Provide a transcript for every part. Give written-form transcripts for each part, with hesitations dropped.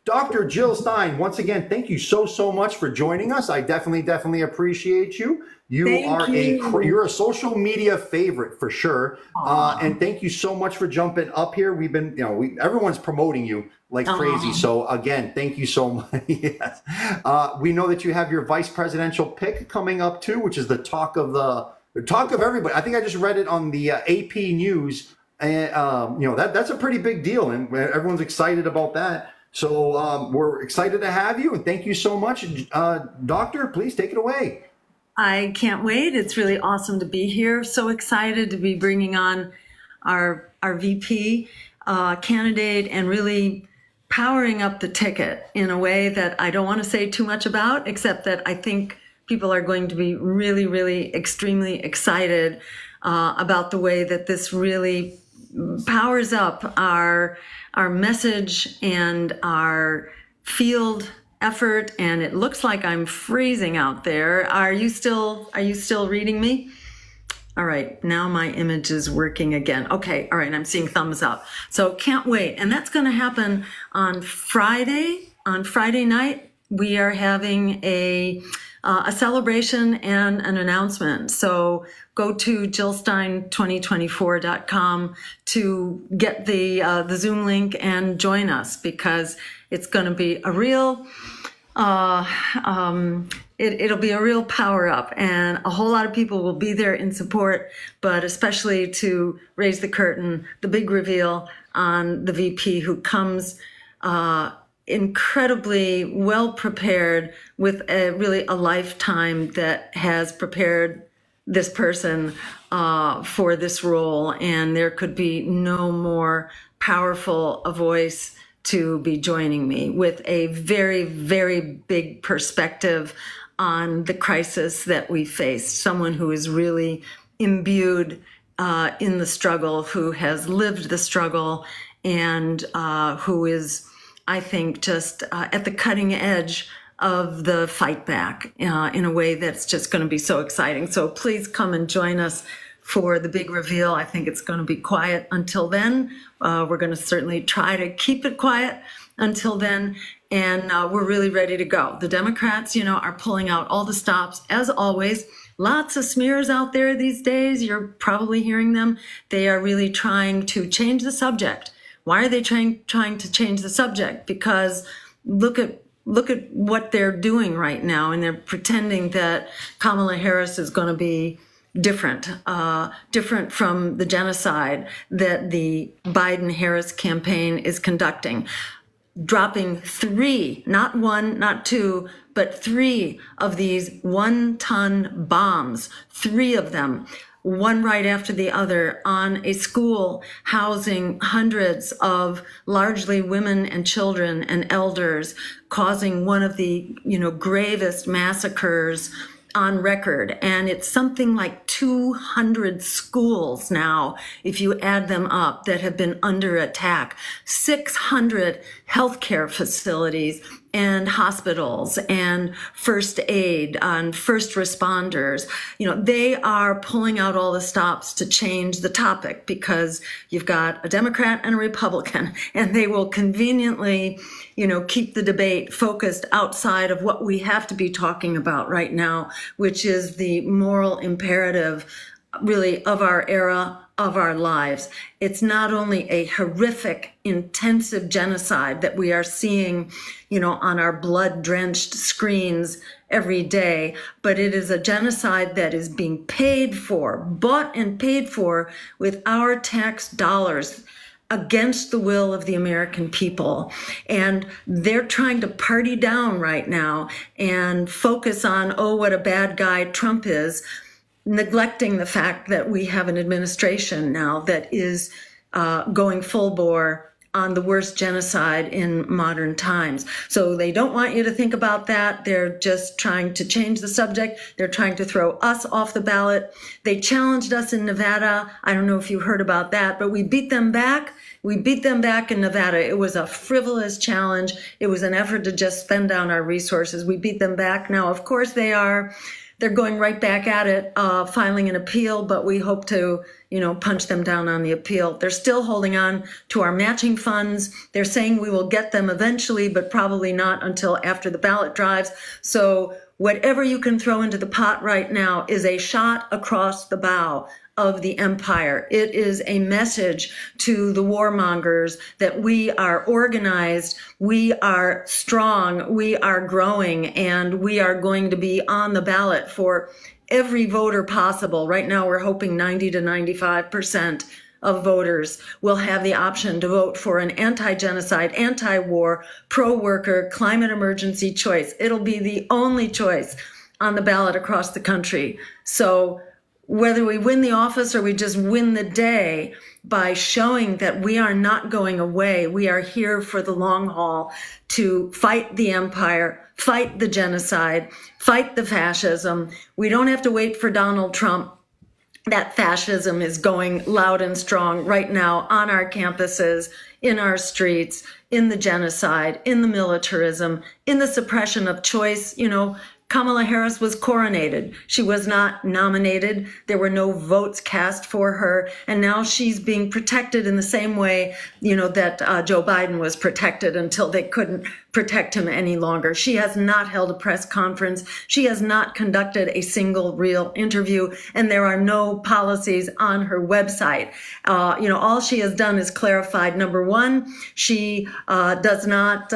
Dr. Jill Stein, once again, thank you so much for joining us. I definitely appreciate you. You're a social media favorite for sure. And thank you so much for jumping up here. We've been, everyone's promoting you like crazy. So again, thank you so much. Yes. We know that you have your vice presidential pick coming up too, which is the talk of everybody. I think I just read it on the AP News, and that's a pretty big deal, and everyone's excited about that. So we're excited to have you, and thank you so much. Doctor, please take it away. I can't wait. It's really awesome to be here. So excited to be bringing on our VP candidate and really powering up the ticket in a way that I don't want to say too much about, except that I think people are going to be really extremely excited about the way that this really powers up our message and our field effort. And it looks like I'm freezing out there. Are you still reading me? All right, now my image is working again. Okay, all right, I'm seeing thumbs up. So can't wait. And that's going to happen on Friday. On Friday night, we are having a celebration and an announcement. So go to jillstein2024.com to get the Zoom link and join us, because it's going to be a real it'll be a real power up, and a whole lot of people will be there in support, but especially to raise the curtain, the big reveal on the VP, who comes incredibly well prepared with a lifetime that has prepared this person for this role. And there could be no more powerful a voice to be joining me, with a very big perspective on the crisis that we face. Someone who is really imbued in the struggle, who has lived the struggle, and who is, I think, just at the cutting edge of the fight back in a way that's just going to be so exciting. So please come and join us for the big reveal. I think it's going to be quiet until then. We're going to certainly try to keep it quiet until then. And we're really ready to go. The Democrats, are pulling out all the stops, as always. Lots of smears out there these days. You're probably hearing them. They are really trying to change the subject. Why are they trying to change the subject? Because look at what they're doing right now, and they're pretending that Kamala Harris is going to be different from the genocide that the Biden-Harris campaign is conducting. Dropping 3, not 1, not 2, but 3 of these 1-ton bombs, 3 of them, one right after the other, on a school housing hundreds of largely women and children and elders, causing one of the gravest massacres on record. And it's something like 200 schools now, if you add them up, that have been under attack, 600 healthcare facilities and hospitals and first aid and first responders. They are pulling out all the stops to change the topic, because you've got a Democrat and a Republican, and they will conveniently, keep the debate focused outside of what we have to be talking about right now, which is the moral imperative, really, of our era, of our lives. It's not only a horrific, intensive genocide that we are seeing, on our blood-drenched screens every day, but it is a genocide that is being paid for, bought and paid for with our tax dollars, against the will of the American people. And they're trying to party down right now and focus on, what a bad guy Trump is, neglecting the fact that we have an administration now that is going full bore on the worst genocide in modern times. So they don't want you to think about that. They're just trying to change the subject. They're trying to throw us off the ballot. They challenged us in Nevada. I don't know if you heard about that, but we beat them back. We beat them back in Nevada. It was a frivolous challenge. It was an effort to just spend down our resources. We beat them back. Now, of course, they are they're going right back at it, filing an appeal, but we hope to, punch them down on the appeal. They're still holding on to our matching funds. They're saying we will get them eventually, but probably not until after the ballot drives. So whatever you can throw into the pot right now is a shot across the bow of the empire. It is a message to the warmongers that we are organized, we are strong, we are growing, and we are going to be on the ballot for every voter possible. Right now, we're hoping 90 to 95% of voters will have the option to vote for an anti-genocide, anti-war, pro-worker, climate emergency choice. It'll be the only choice on the ballot across the country. So whether we win the office or we just win the day, by showing that we are not going away, we are here for the long haul to fight the empire, fight the genocide, fight the fascism. We don't have to wait for Donald Trump. That fascism is going loud and strong right now on our campuses, in our streets, in the genocide, in the militarism, in the suppression of choice. Kamala Harris was coronated. She was not nominated. There were no votes cast for her. And now she's being protected in the same way, that Joe Biden was protected until they couldn't protect him any longer. She has not held a press conference. She has not conducted a single real interview. And there are no policies on her website. All she has done is clarified. Number one, she does not...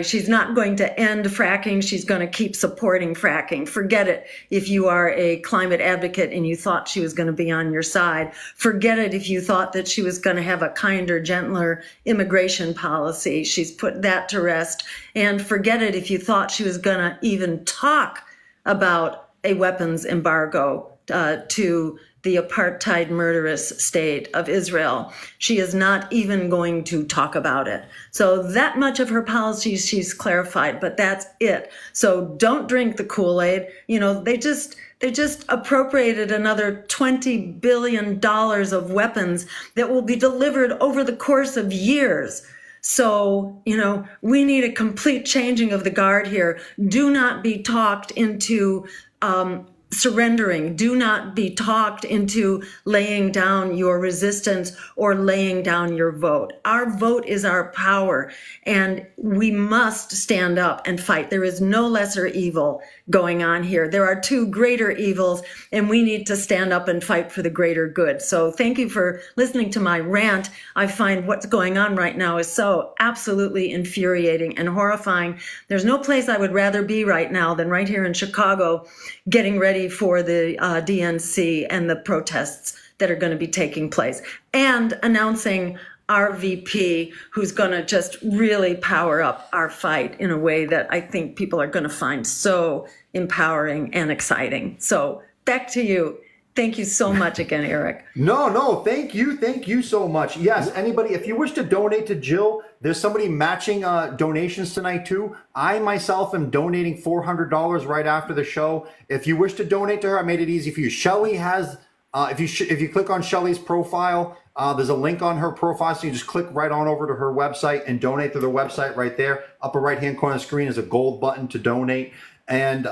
she's not going to end fracking. She's going to keep supporting fracking. Forget it if you are a climate advocate and you thought she was going to be on your side. Forget it if you thought that she was going to have a kinder, gentler immigration policy. She's put that to rest. And forget it if you thought she was going to even talk about a weapons embargo to the apartheid murderous state of Israel. She is not even going to talk about it. So that much of her policies she's clarified, but that's it. So don't drink the Kool-Aid. They just appropriated another $20 billion of weapons that will be delivered over the course of years. So, we need a complete changing of the guard here. Do not be talked into surrendering. Do not be talked into laying down your resistance or laying down your vote. Our vote is our power, and we must stand up and fight. There is no lesser evil going on here. There are two greater evils, and we need to stand up and fight for the greater good. So thank you for listening to my rant. I find what's going on right now is so absolutely infuriating and horrifying. There's no place I would rather be right now than right here in Chicago, getting ready for the DNC and the protests that are going to be taking place, and announcing our VP, who's going to just really power up our fight in a way that I think people are going to find so empowering and exciting. So back to you. Thank you so much again, Erik. No, thank you. Thank you so much. Yes, anybody, if you wish to donate to Jill, there's somebody matching donations tonight too. I myself am donating $400 right after the show. If you wish to donate to her, I made it easy for you. Shelly has, if you click on Shelly's profile, there's a link on her profile, so you just click right on over to her website and donate to their website right there. Upper right-hand corner of the screen is a gold button to donate. And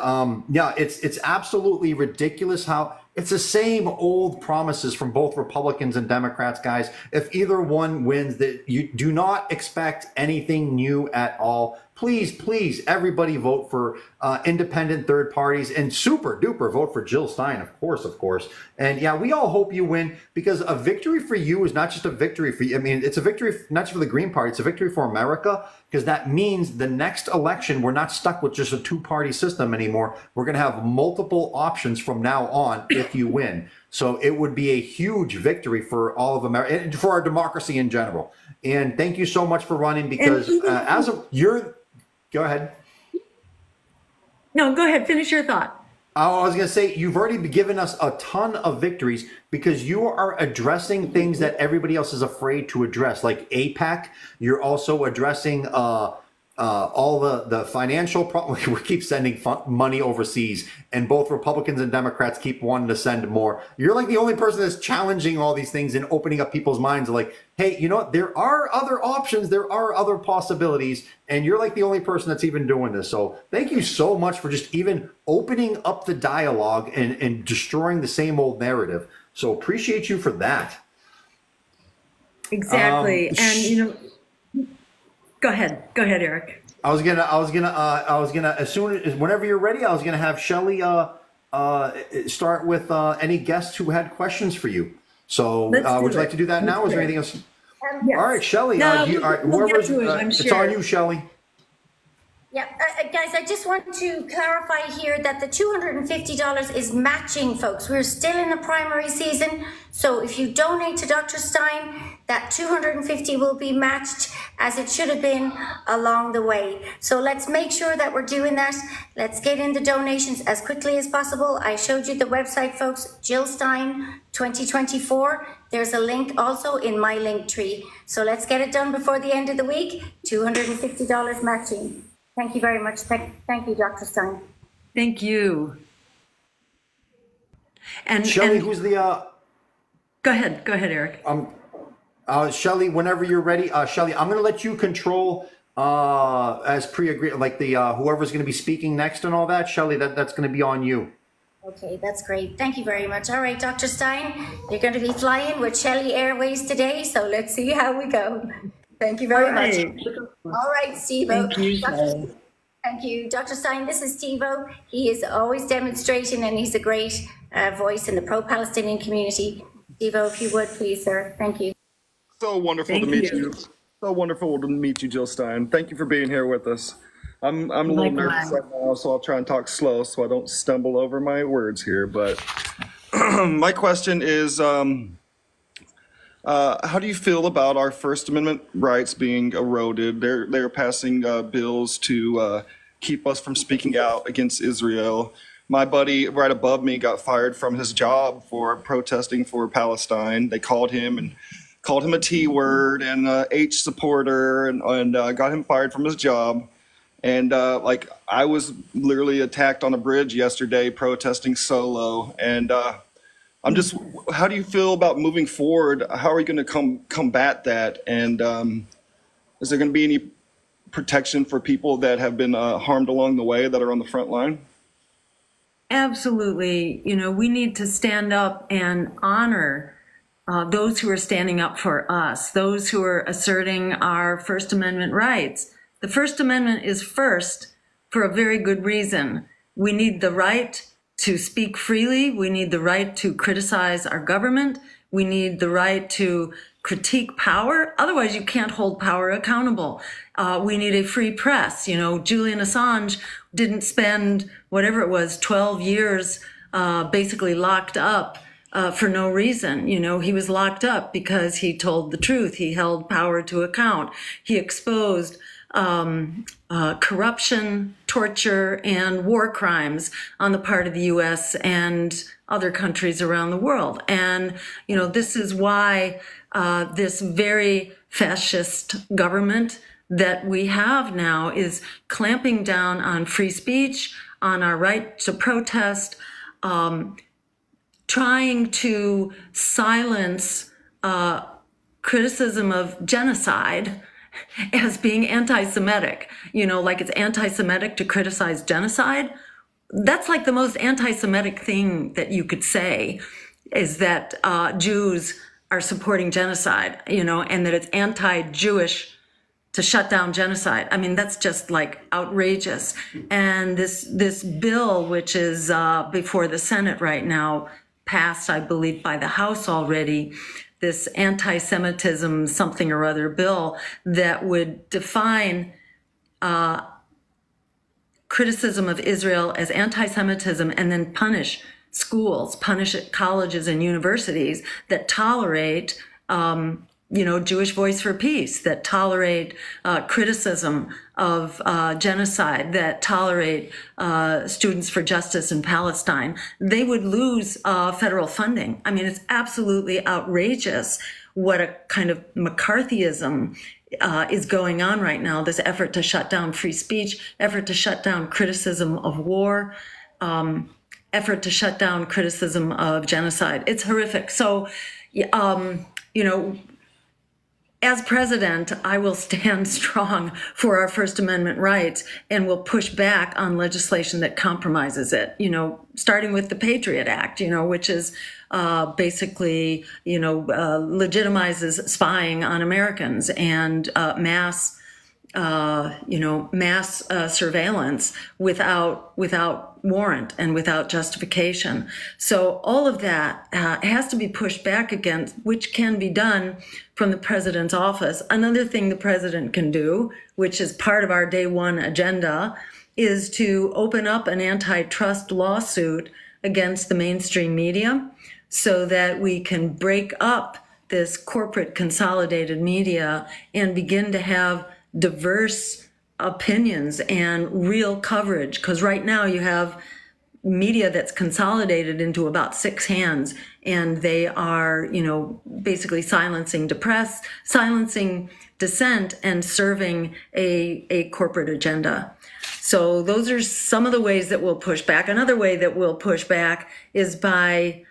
yeah, it's absolutely ridiculous how it's the same old promises from both Republicans and Democrats, guys. If either one wins, that you do not expect anything new at all. Please, everybody vote for independent third parties, and super duper vote for Jill Stein, of course. And yeah, we all hope you win, because a victory for you is not just a victory for you. I mean, it's a victory not just for the Green Party, it's a victory for America, because that means the next election, we're not stuck with just a two-party system anymore. We're going to have multiple options from now on if you win. So it would be a huge victory for all of America and for our democracy in general. And thank you so much for running, because as of go ahead. No, go ahead. Finish your thought. I was going to say, you've already given us a ton of victories because you are addressing things that everybody else is afraid to address, like APEC. You're also addressing all the financial problems. We keep sending money overseas, and both Republicans and Democrats keep wanting to send more. You're like the only person that's challenging all these things and opening up people's minds. Like, hey, you know what? There are other options. There are other possibilities. And you're like the only person that's even doing this. So thank you so much for just even opening up the dialogue and destroying the same old narrative. So appreciate you for that. Exactly. And, you know, go ahead, Eric. I was gonna, as soon as, whenever you're ready, I was gonna have Shelley start with any guests who had questions for you. So would you like to do that now? Is there anything else? Yes. All right, Shelley. No, whoever's, I'm sure. it's on you, Shelley. Yeah, guys, I just want to clarify here that the $250 is matching, folks. We're still in the primary season. So if you donate to Dr. Stein, that $250 will be matched as it should have been along the way. So let's make sure that we're doing that. Let's get in the donations as quickly as possible. I showed you the website, folks, Jill Stein 2024. There's a link also in my link tree. So let's get it done before the end of the week. $250 matching. Thank you very much. Thank you, Dr. Stein. Thank you. And Shelley, who's the? Go ahead, Eric. Shelley, whenever you're ready, Shelley, I'm going to let you control as pre-agreed, like the whoever's going to be speaking next and all that. Shelley, that's going to be on you. Okay, that's great. Thank you very much. All right, Dr. Stein, you're going to be flying with Shelley Airways today, so let's see how we go. Thank you very much. All right, Steve-O. Thank you, Thank you. Dr. Stein, this is Steve-O. He is always demonstrating, and he's a great voice in the pro-Palestinian community. Steve-O, if you would, please, sir. Thank you. So wonderful to meet you. So wonderful to meet you, Jill Stein. Thank you for being here with us. I'm a little nervous right now, so I'll try and talk slow so I don't stumble over my words here. But my question is, how do you feel about our First Amendment rights being eroded? They're passing bills to keep us from speaking out against Israel. My buddy right above me got fired from his job for protesting for Palestine. They called him a T-word and a H supporter and got him fired from his job. And like I was literally attacked on a bridge yesterday protesting solo. And I'm just, how do you feel about moving forward? How are you going to combat that? And is there going to be any protection for people that have been harmed along the way that are on the front line? Absolutely. You know, we need to stand up and honor those who are standing up for us, those who are asserting our First Amendment rights. The First Amendment is first for a very good reason. We need the right to speak freely. We need the right to criticize our government. We need the right to critique power. Otherwise, you can't hold power accountable. We need a free press. You know, Julian Assange didn't spend whatever it was, 12 years basically locked up for no reason. You know, he was locked up because he told the truth. He held power to account. He exposed corruption, torture, and war crimes on the part of the U.S. and other countries around the world. And, you know, this is why this very fascist government that we have now is clamping down on free speech, on our right to protest, trying to silence criticism of genocide as being anti-Semitic. You know, like it's anti-Semitic to criticize genocide. That's like the most anti-Semitic thing that you could say, is that Jews are supporting genocide, you know, and that it's anti-Jewish to shut down genocide. I mean, that's just like outrageous. And this bill, which is before the Senate right now, passed, I believe, by the House already, this anti-Semitism something or other bill that would define criticism of Israel as anti-Semitism and then punish schools, punish colleges and universities that tolerate, you know, Jewish Voice for Peace, that tolerate criticism of genocide, that tolerate Students for Justice in Palestine. They would lose federal funding. I mean, it's absolutely outrageous what a kind of McCarthyism is going on right now, this effort to shut down free speech, effort to shut down criticism of war, effort to shut down criticism of genocide. It's horrific. So, you know, as president, I will stand strong for our First Amendment rights and will push back on legislation that compromises it, you know, starting with the Patriot Act, you know, which is basically, you know, legitimizes spying on Americans and mass surveillance without warrant and without justification. So all of that has to be pushed back against, which can be done from the president's office. Another thing the president can do, which is part of our day one agenda, is to open up an antitrust lawsuit against the mainstream media so that we can break up this corporate consolidated media and begin to have diverse opinions and real coverage. Because right now you have media that's consolidated into about 6 hands, and they are, you know, basically silencing silencing dissent and serving a corporate agenda. So those are some of the ways that we'll push back. Another way that we'll push back is by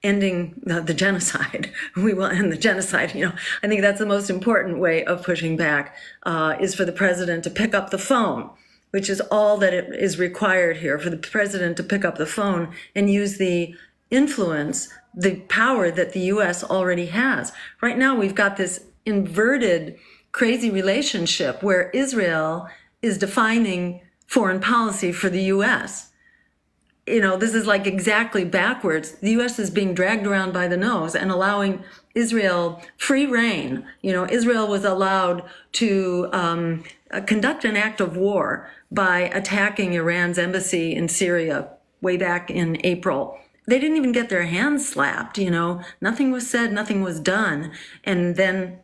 ending the genocide. We will end the genocide. You know, I think that's the most important way of pushing back, is for the president to pick up the phone, which is all that it is required here, for the president to pick up the phone and use the influence, the power that the U.S. already has. Right now, we've got this inverted, crazy relationship where Israel is defining foreign policy for the U.S. You know, this is like exactly backwards. The U.S. is being dragged around by the nose and allowing Israel free reign. You know, Israel was allowed to conduct an act of war by attacking Iran's embassy in Syria way back in April. They didn't even get their hands slapped, you know. Nothing was said, nothing was done. And then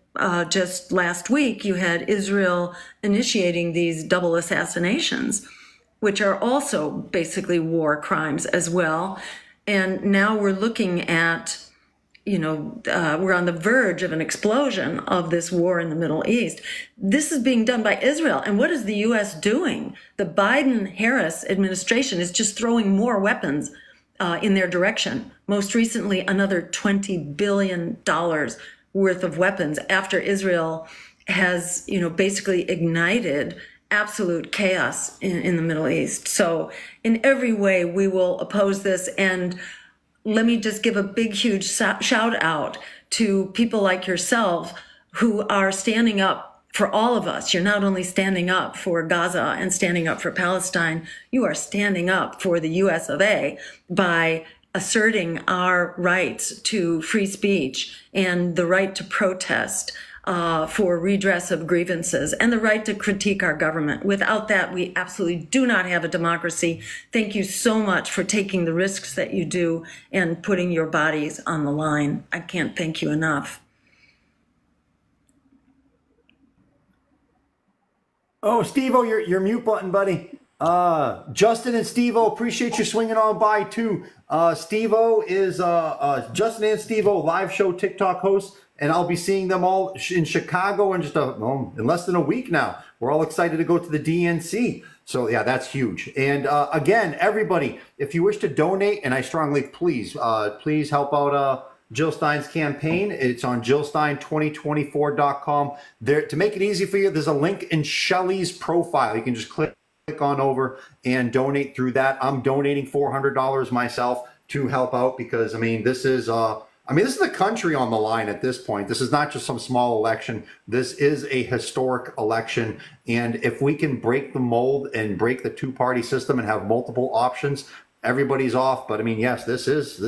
just last week, you had Israel initiating these double assassinations, which are also basically war crimes as well. And now we're looking at, you know, we're on the verge of an explosion of this war in the Middle East. This is being done by Israel. And what is the U.S. doing? The Biden-Harris administration is just throwing more weapons in their direction. Most recently, another $20 billion worth of weapons after Israel has, you know, basically ignited absolute chaos in the Middle East. So in every way, we will oppose this. And let me just give a big, huge shout out to people like yourself who are standing up for all of us. You're not only standing up for Gaza and standing up for Palestine, you are standing up for the US of A by asserting our rights to free speech and the right to protest, for redress of grievances, and the right to critique our government. Without that, we absolutely do not have a democracy. Thank you so much for taking the risks that you do and putting your bodies on the line. I can't thank you enough. Oh, Steve-O, your mute button, buddy. Justin and Steve-O, appreciate you swinging on by too. Steve-O is Justin and Steve-O live show TikTok hosts, and I'll be seeing them all in Chicago in just in less than a week now. We're all excited to go to the DNC. So yeah, that's huge. And again, everybody, if you wish to donate, and I strongly please help out Jill Stein's campaign. It's on JillStein2024.com. There, to make it easy for you, there's a link in Shelly's profile. You can just click on over and donate through that. I'm donating $400 myself to help out, because I mean, this is the country on the line at this point. This is not just some small election. This is a historic election. And if we can break the mold and break the two-party system and have multiple options, everybody's off. But I mean, yes, this is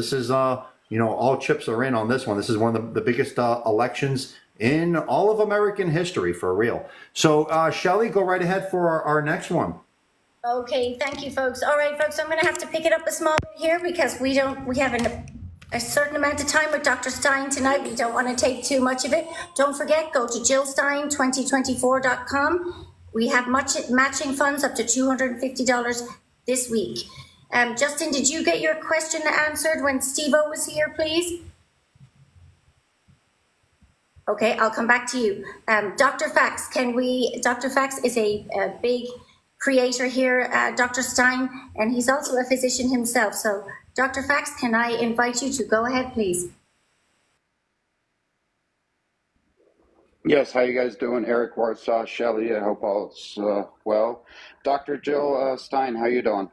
you know, all chips are in on this one. This is one of the biggest elections in all of American history, for real. So Shelly, go right ahead for our next one. Okay, thank you, folks. All right, folks, I'm going to have to pick it up a small bit here because we have a certain amount of time with Dr. Stein tonight. We don't want to take too much of it. Don't forget, go to JillStein2024.com. We have matching funds up to $250 this week. Justin, did you get your question answered when Steve-O was here, please? Okay, I'll come back to you. Dr. Fax, Dr. Fax is a big creator here, Dr. Stein, and he's also a physician himself. So, Dr. Fax, can I invite you to go ahead, please? Yes, how you guys doing? Erik Warsaw, Shelley, I hope all's well. Dr. Jill Stein, how you doing?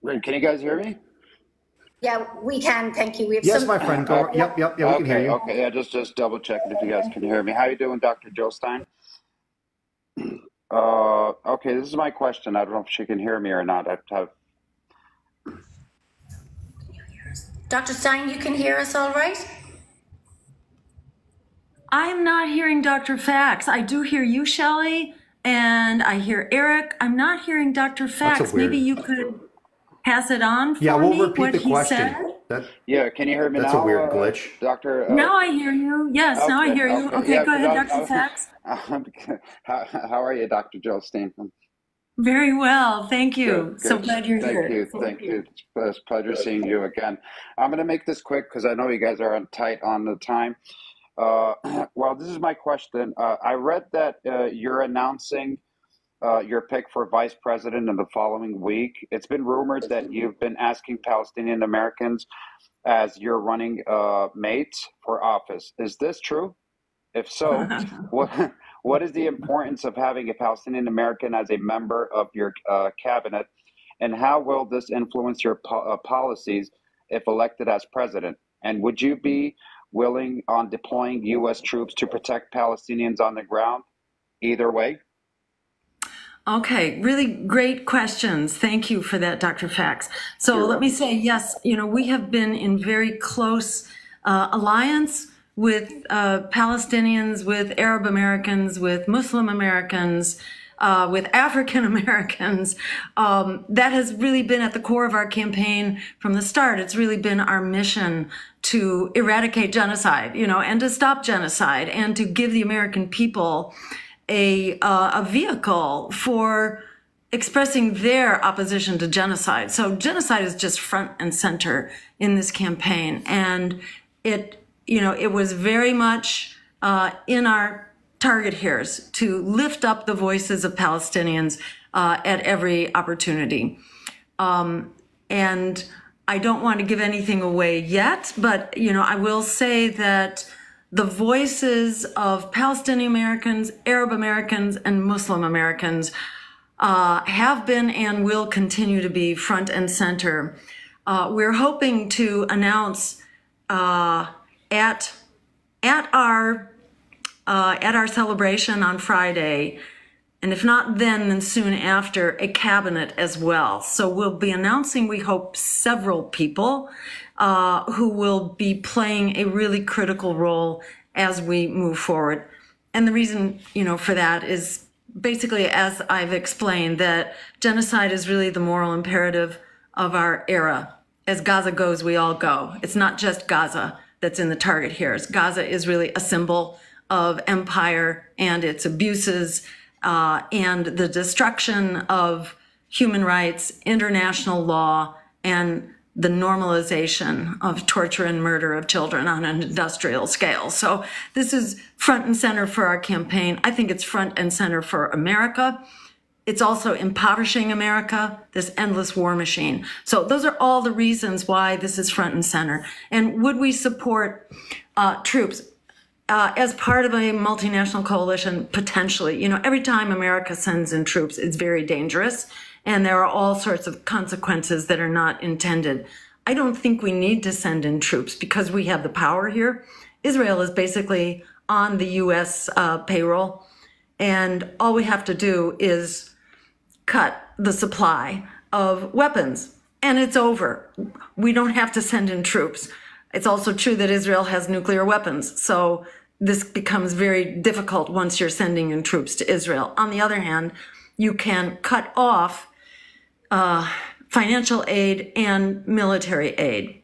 Can you guys hear me? Yeah, we can, thank you. We have Yes, my friend. Yep, yeah, we can hear you. Okay, yeah, just double checking if you guys can hear me. How you doing, Dr. Jill Stein? Okay, this is my question. I don't know if she can hear me or not. Dr. Stein, you can hear us all right? I'm not hearing Dr. Fax. I do hear you, Shelley, and I hear Erik. I'm not hearing Dr. Fax. Maybe you could pass it on for we'll me, repeat what the he question. said? Yeah, can you hear me now? That's a weird glitch. Doctor? Now I hear you. Yes, okay, now I hear you. Okay, yeah, go ahead, Dr. Fax. How are you, Dr. Jill Stein? Very well, thank you. Good. So glad you're here. Thank you. It's a pleasure seeing you again. I'm going to make this quick because I know you guys are tight on the time. Well, this is my question. I read that you're announcing your pick for vice president in the following week. It's been rumored that you've been asking Palestinian Americans as your running mates for office. Is this true? If so, what is the importance of having a Palestinian American as a member of your cabinet, and how will this influence your policies if elected as president? And would you be willing on deploying U.S. troops to protect Palestinians on the ground? Either way. Okay, really great questions. Thank you for that, Dr. Fax. So let me say, yes, we have been in very close alliance with Palestinians, with Arab Americans, with Muslim Americans, with African Americans. That has really been at the core of our campaign from the start. It's really been our mission to eradicate genocide, and to stop genocide, and to give the American people a vehicle for expressing their opposition to genocide. So genocide is just front and center in this campaign, and it was very much in our target here to lift up the voices of Palestinians at every opportunity. And I don't want to give anything away yet, but I will say that the voices of Palestinian Americans, Arab Americans, and Muslim Americans have been and will continue to be front and center. We're hoping to announce at our celebration on Friday, and if not then soon after, a cabinet as well. So we'll be announcing, we hope, several people who will be playing a really critical role as we move forward. And the reason, for that is basically, as I've explained, that genocide is really the moral imperative of our era. As Gaza goes, we all go. It's not just Gaza that's in the target here. Gaza is really a symbol of empire and its abuses and the destruction of human rights, international law, and the normalization of torture and murder of children on an industrial scale. So this is front and center for our campaign. I think it's front and center for America. It's also impoverishing America, this endless war machine. So those are all the reasons why this is front and center. And would we support troops as part of a multinational coalition? Potentially. Every time America sends in troops, it's very dangerous. And there are all sorts of consequences that are not intended. I don't think we need to send in troops because we have the power here. Israel is basically on the U.S. Payroll, and all we have to do is cut the supply of weapons, and it's over. We don't have to send in troops. It's also true that Israel has nuclear weapons, so this becomes very difficult once you're sending in troops to Israel. On the other hand, you can cut off financial aid and military aid.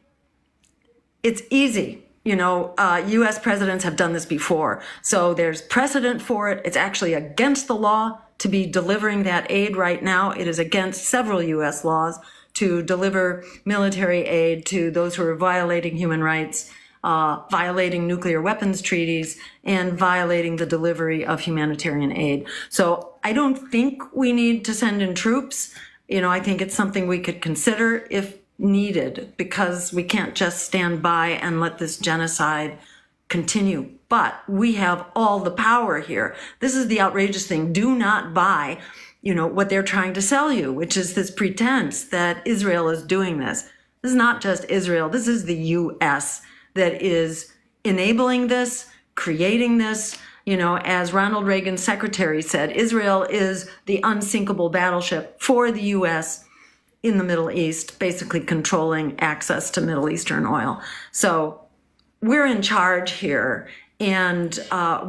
It's easy. U.S. presidents have done this before. So there's precedent for it. It's actually against the law to be delivering that aid right now. It is against several U.S. laws to deliver military aid to those who are violating human rights violating nuclear weapons treaties, and violating the delivery of humanitarian aid. So I don't think we need to send in troops. I think it's something we could consider if needed, because we can't just stand by and let this genocide continue. But we have all the power here. This is the outrageous thing. Do not buy, what they're trying to sell you, which is this pretense that Israel is doing this. This is not just Israel. This is the U.S. that is enabling this, creating this. As Ronald Reagan's secretary said, Israel is the unsinkable battleship for the U.S. in the Middle East, basically controlling access to Middle Eastern oil. So we're in charge here, and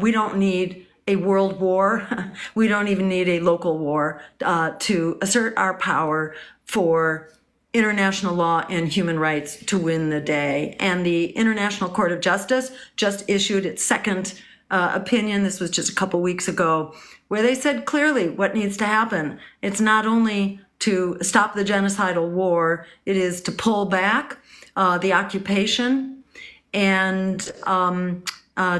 we don't need a world war. We don't even need a local war to assert our power for international law and human rights to win the day. And the International Court of Justice just issued its second opinion. This was just a couple weeks ago, where they said clearly what needs to happen. It's not only to stop the genocidal war, it is to pull back the occupation and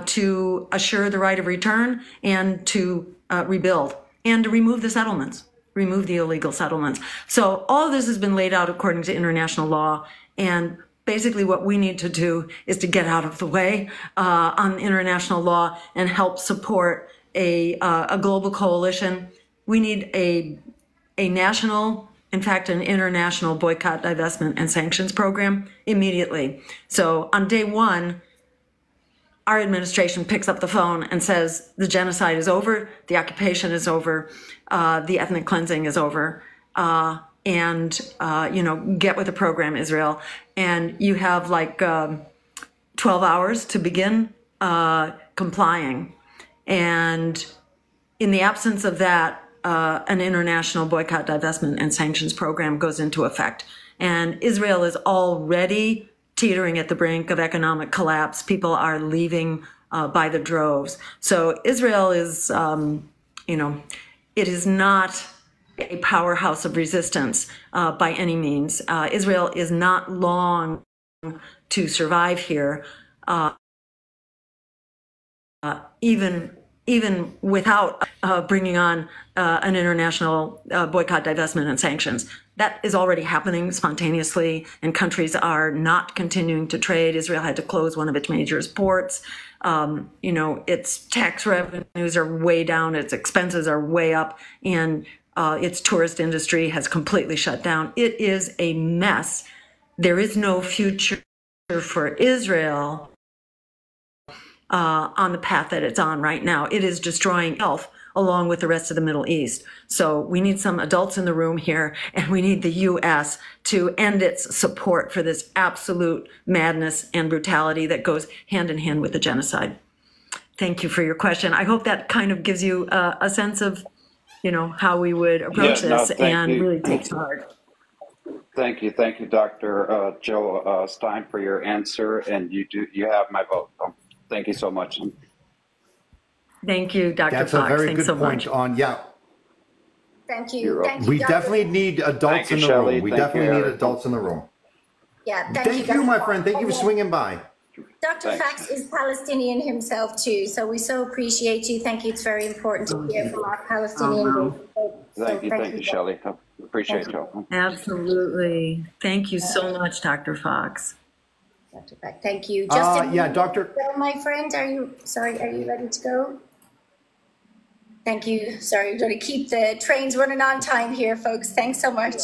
to assure the right of return and to rebuild and to remove the settlements, remove the illegal settlements. So all of this has been laid out according to international law, and basically what we need to do is to get out of the way on international law and help support a global coalition. We need a national, in fact, an international boycott, divestment, and sanctions program immediately. So on day one, our administration picks up the phone and says the genocide is over, the occupation is over, the ethnic cleansing is over, and get with the program, Israel. And you have like 12 hours to begin complying. And in the absence of that, an international boycott, divestment, and sanctions program goes into effect. And Israel is already teetering at the brink of economic collapse. People are leaving by the droves. So Israel is, it is not a powerhouse of resistance by any means. Israel is not long to survive here, even without bringing on an international boycott, divestment, and sanctions. That is already happening spontaneously, and countries are not continuing to trade. Israel had to close one of its major ports. Its tax revenues are way down, its expenses are way up, and its tourist industry has completely shut down. It is a mess. There is no future for Israel on the path that it's on right now. It is destroying health along with the rest of the Middle East. So we need some adults in the room here, and we need the U.S. to end its support for this absolute madness and brutality that goes hand in hand with the genocide. Thank you for your question. I hope that kind of gives you a sense of, how we would approach this and really take charge. Thank you, Dr. Joe Stein, for your answer, and you have my vote. Thank you so much. Thank you, Dr. That's Fox. a very Thanks good so point much. Thank you. Thank you. We Dr. definitely need adults in the Shelley. room. We Thank definitely you, need Erik. adults in the room. Yeah, Thank you, my friend. Thank you for swinging by. Dr. Fax is Palestinian himself too, so we so appreciate you. Thank you. It's very important to hear from our Palestinian. Thank you, Shelley. Appreciate you. Absolutely. Thank you so much, Dr. Fox. Dr. Fax, thank you. Justin, Dr. my friend, are you ready to go? Thank you. Sorry, we're going to keep the trains running on time here, folks. Thanks so much.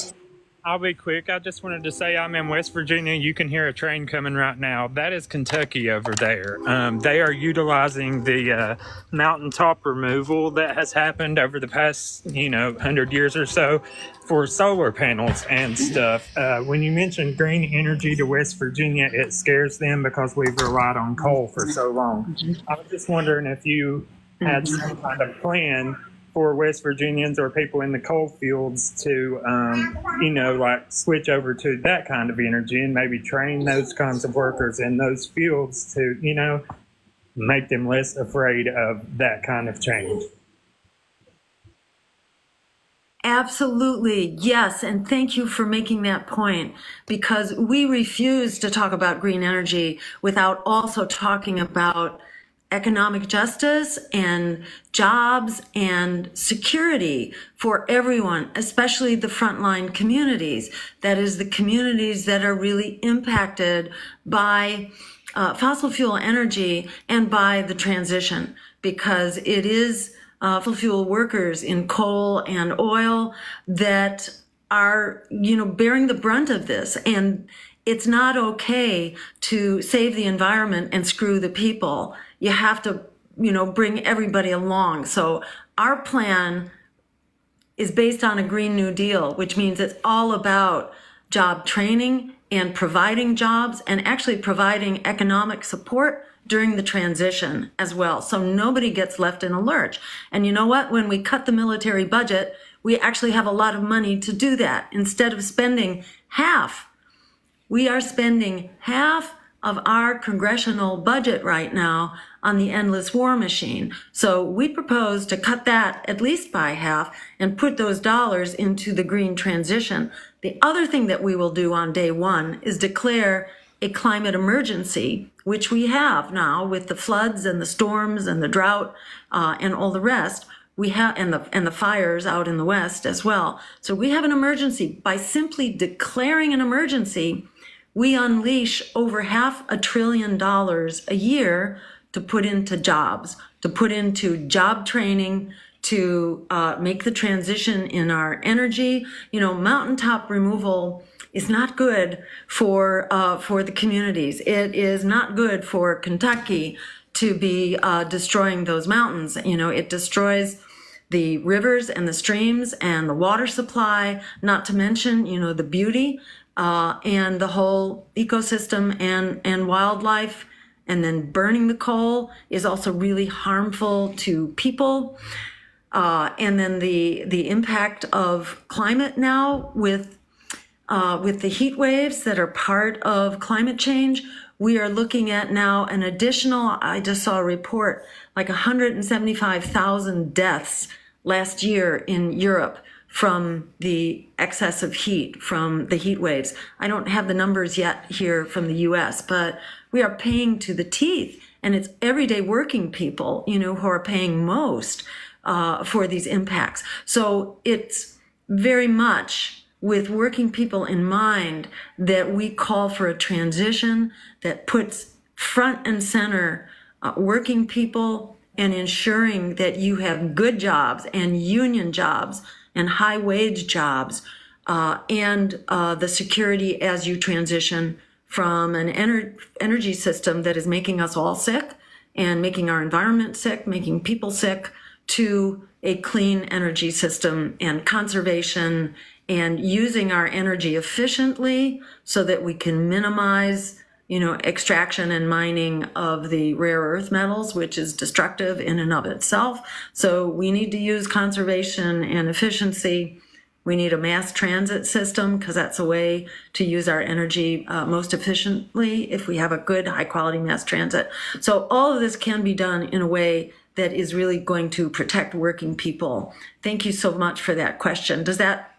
I'll be quick. I just wanted to say I'm in West Virginia. You can hear a train coming right now. That is Kentucky over there. They are utilizing the mountaintop removal that has happened over the past, 100 years or so for solar panels and stuff. When you mention green energy to West Virginia, it scares them because we've relied on coal for so long. I was just wondering if you had some kind of plan for West Virginians or people in the coal fields to, switch over to that kind of energy and maybe train those kinds of workers in those fields to, make them less afraid of that kind of change. Absolutely. Yes. And thank you for making that point, because we refuse to talk about green energy without also talking about economic justice and jobs and security for everyone, especially the frontline communities. That is, the communities that are really impacted by fossil fuel energy and by the transition, because it is fossil fuel workers in coal and oil that are, bearing the brunt of this. And it's not okay to save the environment and screw the people. You have to, bring everybody along. So our plan is based on a Green New Deal, which means it's all about job training and providing jobs and actually providing economic support during the transition as well. So nobody gets left in a lurch. And you know what? When we cut the military budget, we actually have a lot of money to do that. Instead of spending half, we are spending half of our congressional budget right now on the endless war machine. So we propose to cut that at least by half and put those dollars into the green transition. The other thing that we will do on day one is declare a climate emergency, which we have now with the floods and the storms and the drought and all the rest. We have, and the fires out in the West as well. So we have an emergency. By simply declaring an emergency, we unleash over $500 billion a year to put into jobs, to put into job training, to make the transition in our energy. Mountaintop removal is not good for the communities. It is not good for Kentucky to be destroying those mountains. It destroys the rivers and the streams and the water supply, not to mention, the beauty and the whole ecosystem and wildlife. And then burning the coal is also really harmful to people. And then the impact of climate now with the heat waves that are part of climate change. We are looking at now an additional, I just saw a report, like 175,000 deaths last year in Europe from the excess of heat, from the heat waves. I don't have the numbers yet here from the US, but we are paying to the teeth. And it's everyday working people, who are paying most for these impacts. So it's very much with working people in mind that we call for a transition that puts front and center working people and ensuring that you have good jobs and union jobs and high wage jobs and the security as you transition from an energy system that is making us all sick and making our environment sick, making people sick, to a clean energy system and conservation and using our energy efficiently so that we can minimize, extraction and mining of the rare earth metals, which is destructive in and of itself. So we need to use conservation and efficiency. We need a mass transit system because that's a way to use our energy most efficiently if we have a good, high quality mass transit. So all of this can be done in a way that is really going to protect working people. Thank you so much for that question. Does that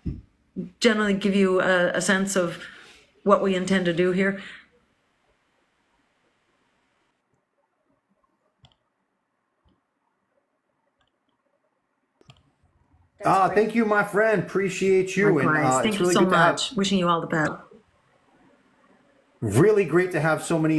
generally give you a sense of what we intend to do here? Thank you, my friend. Appreciate you. Likewise. And thank you so much. Wishing you all the best. Really great to have so many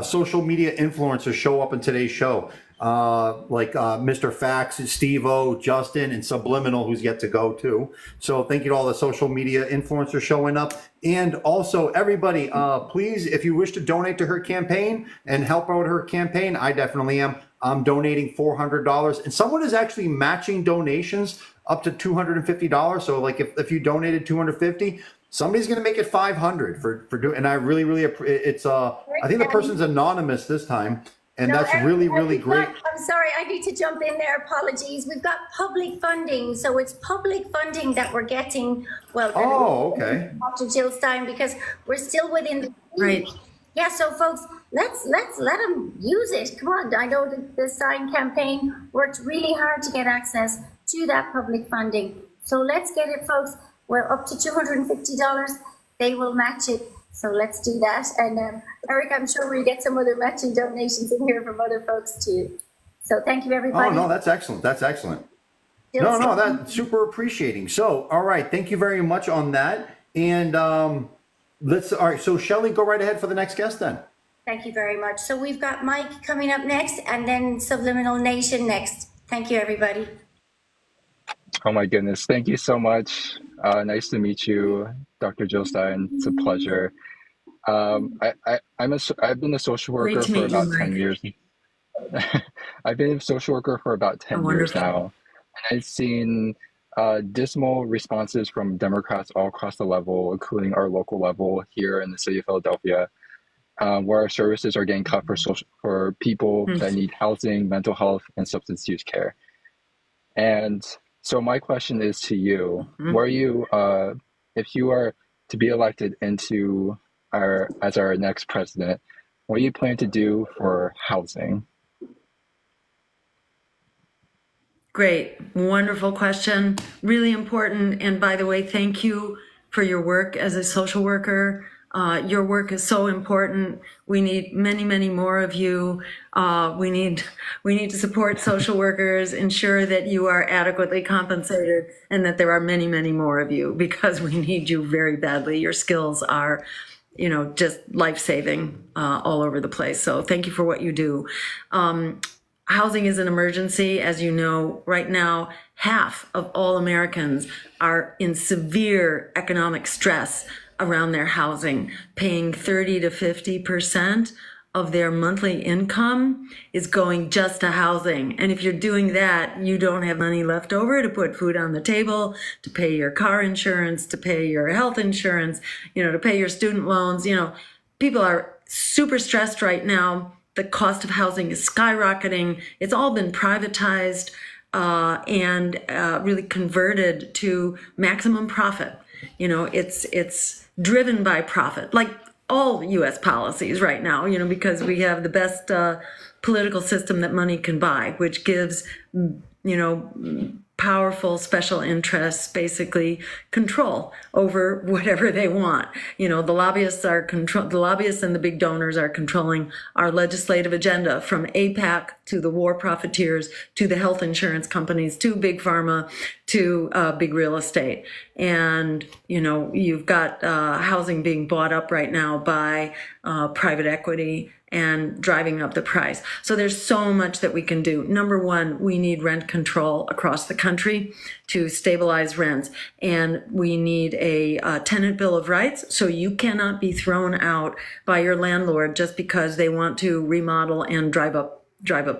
social media influencers show up in today's show. Like Mr. Fax, Steve-O, Justin, and Subliminal, who's yet to go too. So thank you to all the social media influencers showing up. And also everybody, please, if you wish to donate to her campaign and help out her campaign, I definitely am. I'm donating $400, and someone is actually matching donations up to $250. So like if you donated $250, somebody's going to make it 500 for doing, and I really, it's, I think the person's anonymous this time. And that's really great. I'm sorry, I need to jump in there. Apologies. We've got public funding. So it's public funding that we're getting. Well, okay. Dr. Jill Stein, because we're still within the right. Yeah, so folks, let's let them use it. Come on. I know that the Stein campaign worked really hard to get access to that public funding. So let's get it, folks. We're up to $250. They will match it. So let's do that. And Erik, I'm sure we'll get some other matching donations in here from other folks too. So thank you, everybody. Oh, no, that's excellent. That's excellent. No, that's super appreciating. So, all right. Thank you very much on that. And all right. So Shelley, go right ahead for the next guest then. Thank you very much. So we've got Mike coming up next and then Subliminal Nation next. Thank you, everybody. Oh my goodness. Thank you so much. Nice to meet you, Dr. Jill Stein. It's a pleasure. I've been a social worker for about 10 years. I've been a social worker for about 10 years now. And I've seen dismal responses from Democrats all across the level, including our local level here in the city of Philadelphia, where our services are getting cut for people that need housing, mental health, and substance use care. And so my question is to you, were you, if you are to be elected into as our next president, what do you plan to do for housing? Great. Wonderful question. Really important. And by the way, thank you for your work as a social worker. Your work is so important. We need many, many more of you. We need to support social workers, ensure that you are adequately compensated, and that there are many, many more of you, because we need you very badly. Your skills are, just life-saving all over the place. So thank you for what you do. Housing is an emergency. As you know, right now, half of all Americans are in severe economic stress around their housing. Paying 30 to 50% of their monthly income is going just to housing. And if you're doing that, you don't have money left over to put food on the table, to pay your car insurance, to pay your health insurance, to pay your student loans. People are super stressed right now. The cost of housing is skyrocketing. It's all been privatized and really converted to maximum profit. It's driven by profit, like all U.S. policies right now, because we have the best political system that money can buy, which gives, powerful special interests basically control over whatever they want. The lobbyists and the big donors are controlling our legislative agenda, from AIPAC to the war profiteers to the health insurance companies to big pharma to big real estate. And you've got housing being bought up right now by private equity and driving up the price. So there's so much that we can do. Number one, we need rent control across the country to stabilize rents. And we need a tenant bill of rights, so you cannot be thrown out by your landlord just because they want to remodel and drive up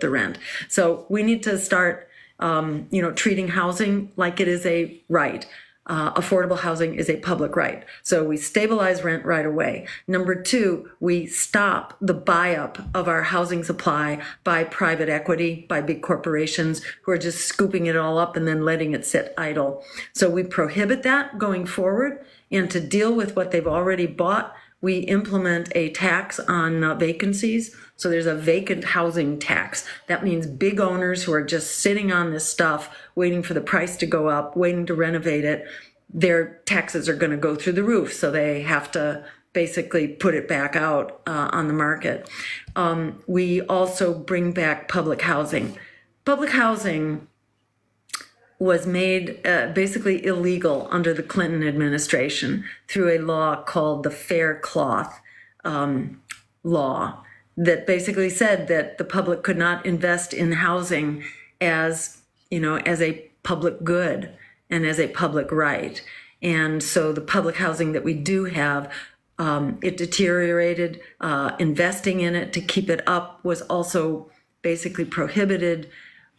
the rent. So we need to start treating housing like it is a right. Affordable housing is a public right. So we stabilize rent right away. Number two, we stop the buy-up of our housing supply by private equity, by big corporations who are just scooping it all up and then letting it sit idle. So we prohibit that going forward. And to deal with what they've already bought, we implement a tax on vacancies. So there's a vacant housing tax. That means big owners who are just sitting on this stuff, waiting for the price to go up, waiting to renovate it, their taxes are going to go through the roof. So they have to basically put it back out on the market. We also bring back public housing. Public housing was made basically illegal under the Clinton administration through a law called the Fair Cloth law, that basically said that the public could not invest in housing as a public good and as a public right. And so the public housing that we do have, it deteriorated. Investing in it to keep it up was also basically prohibited.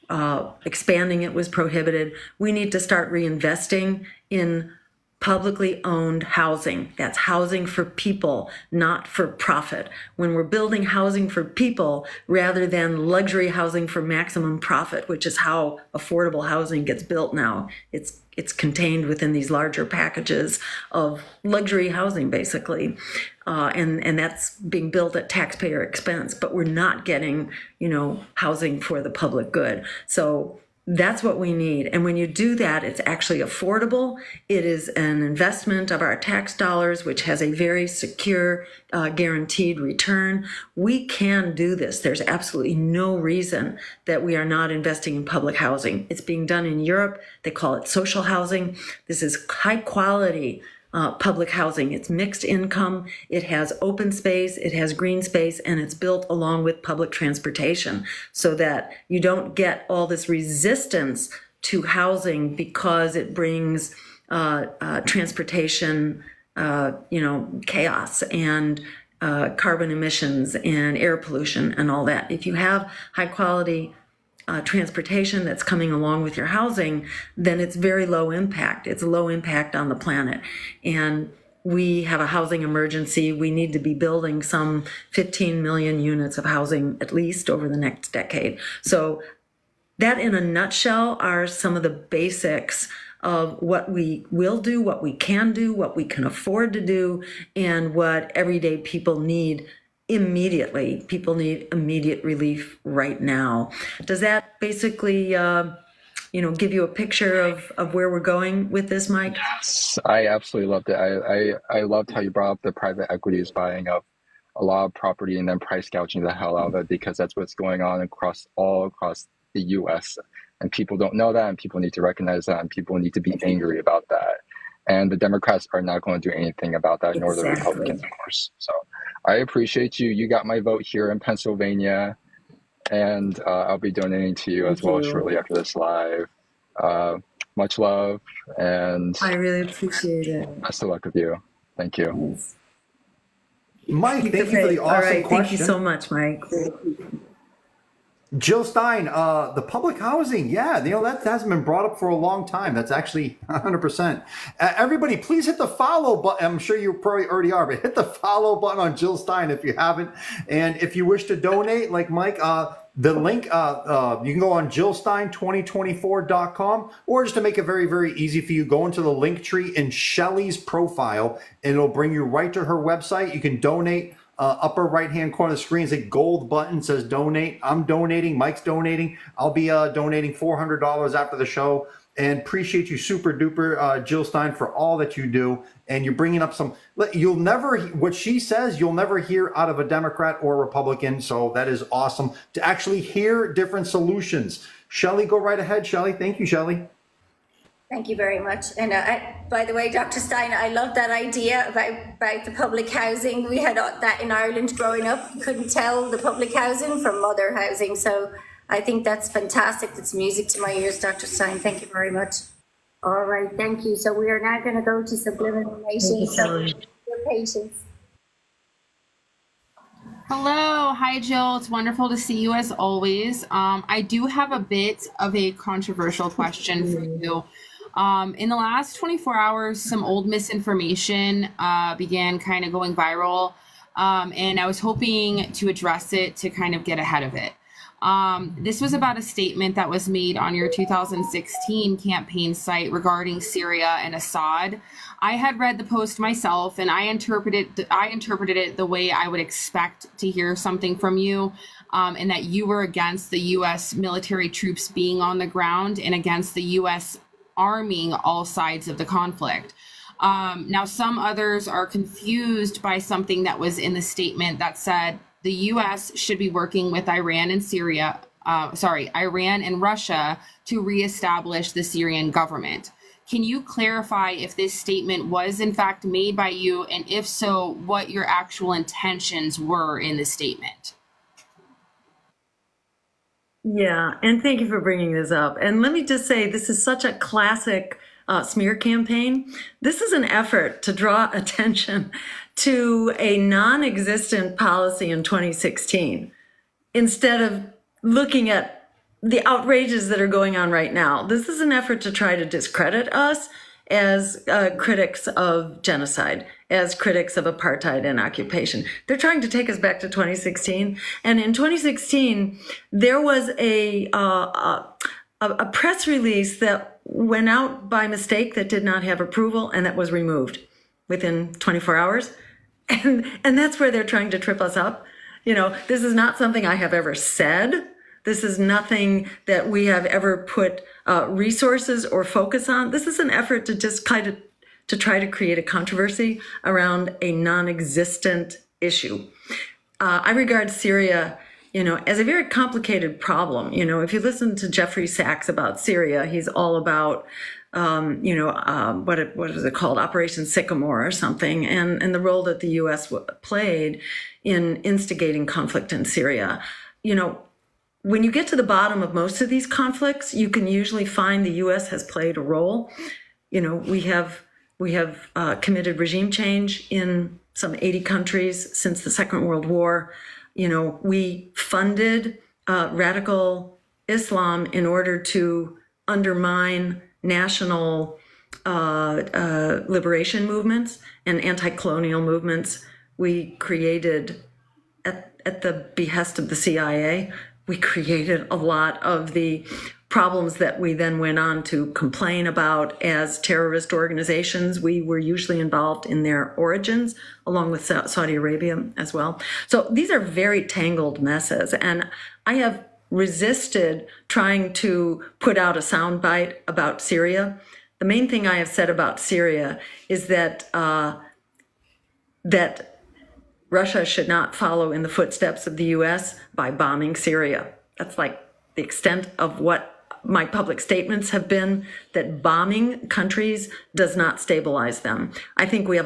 Expanding it was prohibited. We need to start reinvesting in publicly owned housing. That's housing for people, not for profit. When we're building housing for people rather than luxury housing for maximum profit, which is how affordable housing gets built now, it's contained within these larger packages of luxury housing, basically. And that's being built at taxpayer expense, but we're not getting, housing for the public good. So That's what we need. And when you do that, it's actually affordable. It is an investment of our tax dollars, which has a very secure, guaranteed return. We can do this. There's absolutely no reason that we are not investing in public housing. It's being done in Europe. They call it social housing. This is high quality public housing. It's mixed income, it has open space, it has green space, and it's built along with public transportation so that you don't get all this resistance to housing because it brings transportation, chaos and carbon emissions and air pollution and all that. If you have high quality transportation that's coming along with your housing, then it's very low impact. It's low impact on the planet. And we have a housing emergency. We need to be building some 15 million units of housing at least over the next decade. So that in a nutshell are some of the basics of what we will do, what we can do, what we can afford to do, and what everyday people need immediately. People need immediate relief right now. Does that basically, give you a picture of where we're going with this, Mike? Yes, I absolutely loved it. I loved how you brought up the private equities buying up a lot of property and then price gouging the hell out of it, because that's what's going on all across the U.S. And people don't know that, and people need to recognize that, and people need to be angry about that. And the Democrats are not going to do anything about that, nor the Republicans, of course. So I appreciate you. You got my vote here in Pennsylvania, and I'll be donating to you as well shortly after this live. Much love, and I really appreciate it. Best of luck with you. Thank you. Mike, thank you for the awesome question. Thank you so much, Mike. Jill Stein, the public housing, yeah, that hasn't been brought up for a long time. That's actually 100%. Everybody, please hit the follow button. I'm sure you probably already are, but hit the follow button on Jill Stein if you haven't. And if you wish to donate, like Mike, the link, you can go on jillstein2024.com, or just to make it very, very easy for you, go into the link tree in Shelly's profile, and it'll bring you right to her website. You can donate. Upper right-hand corner of the screen is a gold button, says donate. I'm donating. Mike's donating. I'll be donating $400 after the show. And appreciate you super duper, Jill Stein, for all that you do. And you're bringing up you'll never, what she says, you'll never hear out of a Democrat or Republican. So that is awesome to actually hear different solutions. Shelly, go right ahead, Shelly. Thank you, Shelly. Thank you very much. And by the way, Dr. Stein, I love that idea about the public housing. We had that in Ireland growing up. You couldn't tell the public housing from mother housing. So I think that's fantastic. That's music to my ears, Dr. Stein. Thank you very much. All right, thank you. So we are now going to go to sublimination. So your patience. Hello. Hi, Jill. It's wonderful to see you as always. I do have a bit of a controversial question for you. In the last 24 hours, some old misinformation began kind of going viral, and I was hoping to address it to kind of get ahead of it. This was about a statement that was made on your 2016 campaign site regarding Syria and Assad. I had read the post myself, and I interpreted it the way I would expect to hear something from you, and that you were against the U.S. military troops being on the ground and against the U.S. arming all sides of the conflict. Now, some others are confused by something that was in the statement that said the U.S. should be working with Iran and Russia to reestablish the Syrian government. Can you clarify if this statement was in fact made by you, and if so, what your actual intentions were in the statement? Yeah, and thank you for bringing this up. And let me just say, this is such a classic smear campaign. This is an effort to draw attention to a non-existent policy in 2016, instead of looking at the outrages that are going on right now. This is an effort to try to discredit us as critics of genocide, as critics of apartheid and occupation. They're trying to take us back to 2016. And in 2016, there was a press release that went out by mistake that did not have approval, and that was removed within 24 hours. And that's where they're trying to trip us up. You know, this is not something I have ever said. This is nothing that we have ever put resources or focus on. This is an effort to just to try to create a controversy around a non-existent issue. I regard Syria, as a very complicated problem. If you listen to Jeffrey Sachs about Syria, he's all about, what is it called? Operation Sycamore or something, and the role that the U.S. played in instigating conflict in Syria. When you get to the bottom of most of these conflicts, you can usually find the U.S. has played a role. We have committed regime change in some 80 countries since the Second World War. We funded radical Islam in order to undermine national liberation movements and anti-colonial movements. We created, at the behest of the CIA, we created a lot of the problems that we then went on to complain about as terrorist organizations. We were usually involved in their origins, along with Saudi Arabia as well. So these are very tangled messes. And I have resisted trying to put out a soundbite about Syria. The main thing I have said about Syria is that that Russia should not follow in the footsteps of the U.S. by bombing Syria. That's like the extent of what my public statements have been, that bombing countries does not stabilize them. I think we have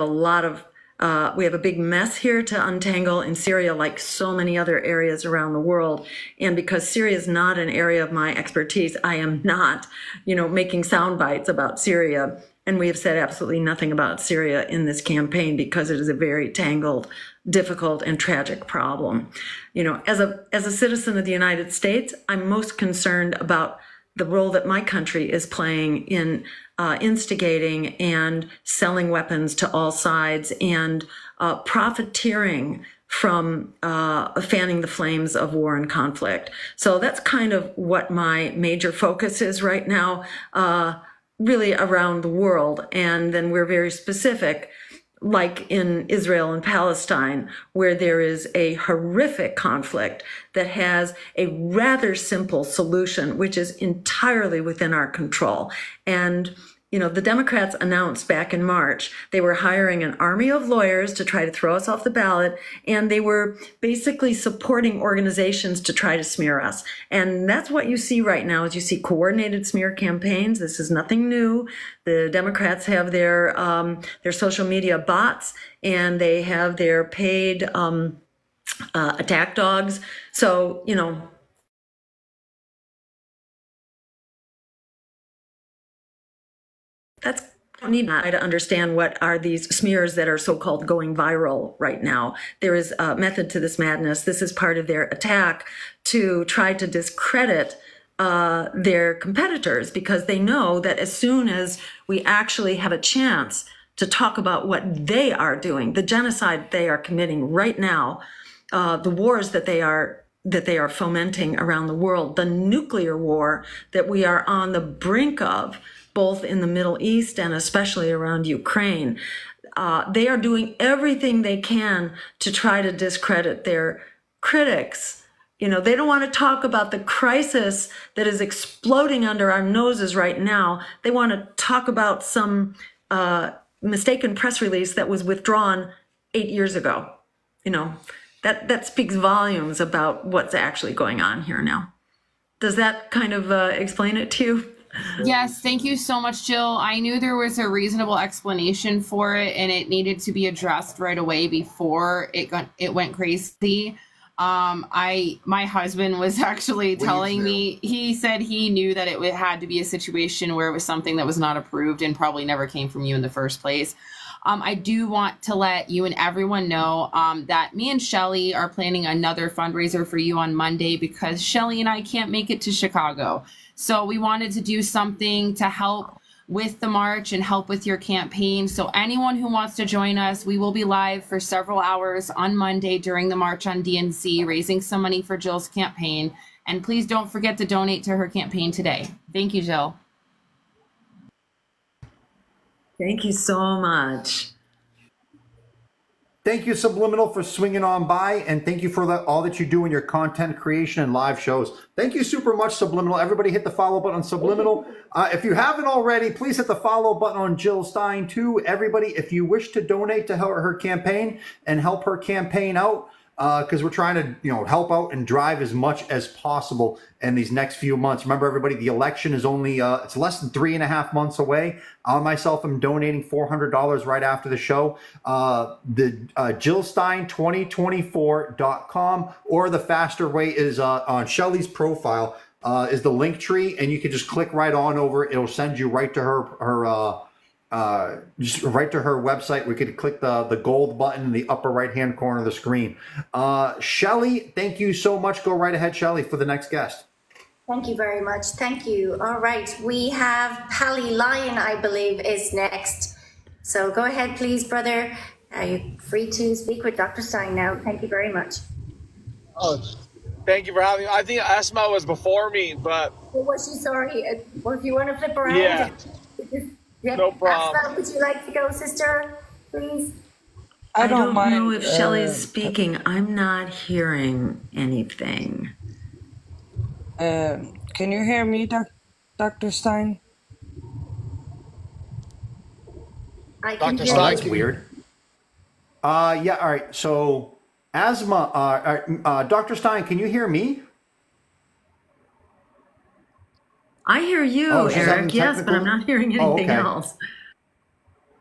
we have a big mess here to untangle in Syria, like so many other areas around the world. And because Syria is not an area of my expertise, I am not, making sound bites about Syria. And we have said absolutely nothing about Syria in this campaign because it is a very tangled, difficult, and tragic problem. As a citizen of the United States, I'm most concerned about the role that my country is playing in instigating and selling weapons to all sides and profiteering from fanning the flames of war and conflict. So that's kind of what my major focus is right now, really around the world. And then we're very specific, like in Israel and Palestine, where there is a horrific conflict that has a rather simple solution, which is entirely within our control. And the Democrats announced back in March they were hiring an army of lawyers to try to throw us off the ballot, and they were basically supporting organizations to try to smear us. And that's what you see right now, is you see coordinated smear campaigns. This is nothing new. The Democrats have their social media bots, and they have their paid attack dogs. So, that's need not to understand what are these smears that are so-called going viral right now. There is a method to this madness. This is part of their attack to try to discredit their competitors, because they know that as soon as we actually have a chance to talk about what they are doing, the genocide they are committing right now, the wars that they are fomenting around the world, the nuclear war that we are on the brink of, both in the Middle East and especially around Ukraine. They are doing everything they can to try to discredit their critics. They don't want to talk about the crisis that is exploding under our noses right now. They want to talk about some mistaken press release that was withdrawn 8 years ago. That speaks volumes about what's actually going on here now. Does that kind of explain it to you? Yes, thank you so much, Jill. I knew there was a reasonable explanation for it, and it needed to be addressed right away before it went crazy. My husband was actually telling me, he said he knew that it had to be a situation where it was something that was not approved and probably never came from you in the first place. I do want to let you and everyone know that me and Shelly are planning another fundraiser for you on Monday, because Shelly and I can't make it to Chicago. So we wanted to do something to help with the march and help with your campaign. So anyone who wants to join us, we will be live for several hours on Monday during the march on DNC, raising some money for Jill's campaign. And please don't forget to donate to her campaign today. Thank you, Jill. Thank you so much. Thank you, Subliminal, for swinging on by, and thank you for all that you do in your content creation and live shows. Thank you super much, Subliminal. Everybody hit the follow button on Subliminal. If you haven't already, please hit the follow button on Jill Stein, too. Everybody, if you wish to donate to her campaign and help her campaign out, because we're trying to, help out and drive as much as possible in these next few months. Remember, everybody, the election is only, it's less than 3.5 months away. I myself am donating $400 right after the show. The JillStein2024.com, or the faster way is on Shelly's profile is the link tree, and you can just click right on over. It'll send you right to her just right to her website. We could click the gold button in the upper right hand corner of the screen. Shelly, thank you so much. Go right ahead, Shelly, for the next guest. Thank you very much. Thank you. All right, we have Pally Lyon, I believe, is next. So go ahead, please, brother. You're free to speak with Dr. Stein now. Thank you very much. Oh, thank you for having me. I think Asma was before me, but... Well, was she? Sorry. Or if you want to flip around. Yeah. Yep. No problem. Asma, would you like to go, sister, please? I don't know if Shelly's speaking. I'm not hearing anything. Can you hear me, Dr. Stein? I can Dr. Stein, that's weird. Yeah, all right. So, Asma, Dr. Stein, can you hear me? I hear you, Eric, yes, but I'm not hearing anything else.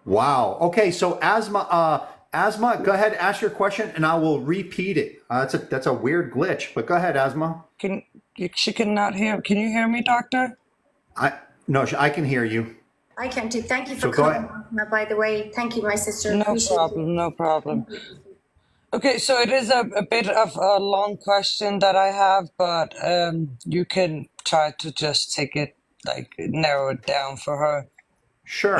Wow. Okay, so Asma, go ahead, ask your question, and I will repeat it. That's a weird glitch, but go ahead, Asma. She cannot hear. Can you hear me, Doctor? No, I can hear you. I can too. Thank you for calling, Asma, by the way. Thank you, my sister. No problem, no problem. Okay, so it is a bit of a long question that I have, but you can try to just take it, narrow it down for her. Sure.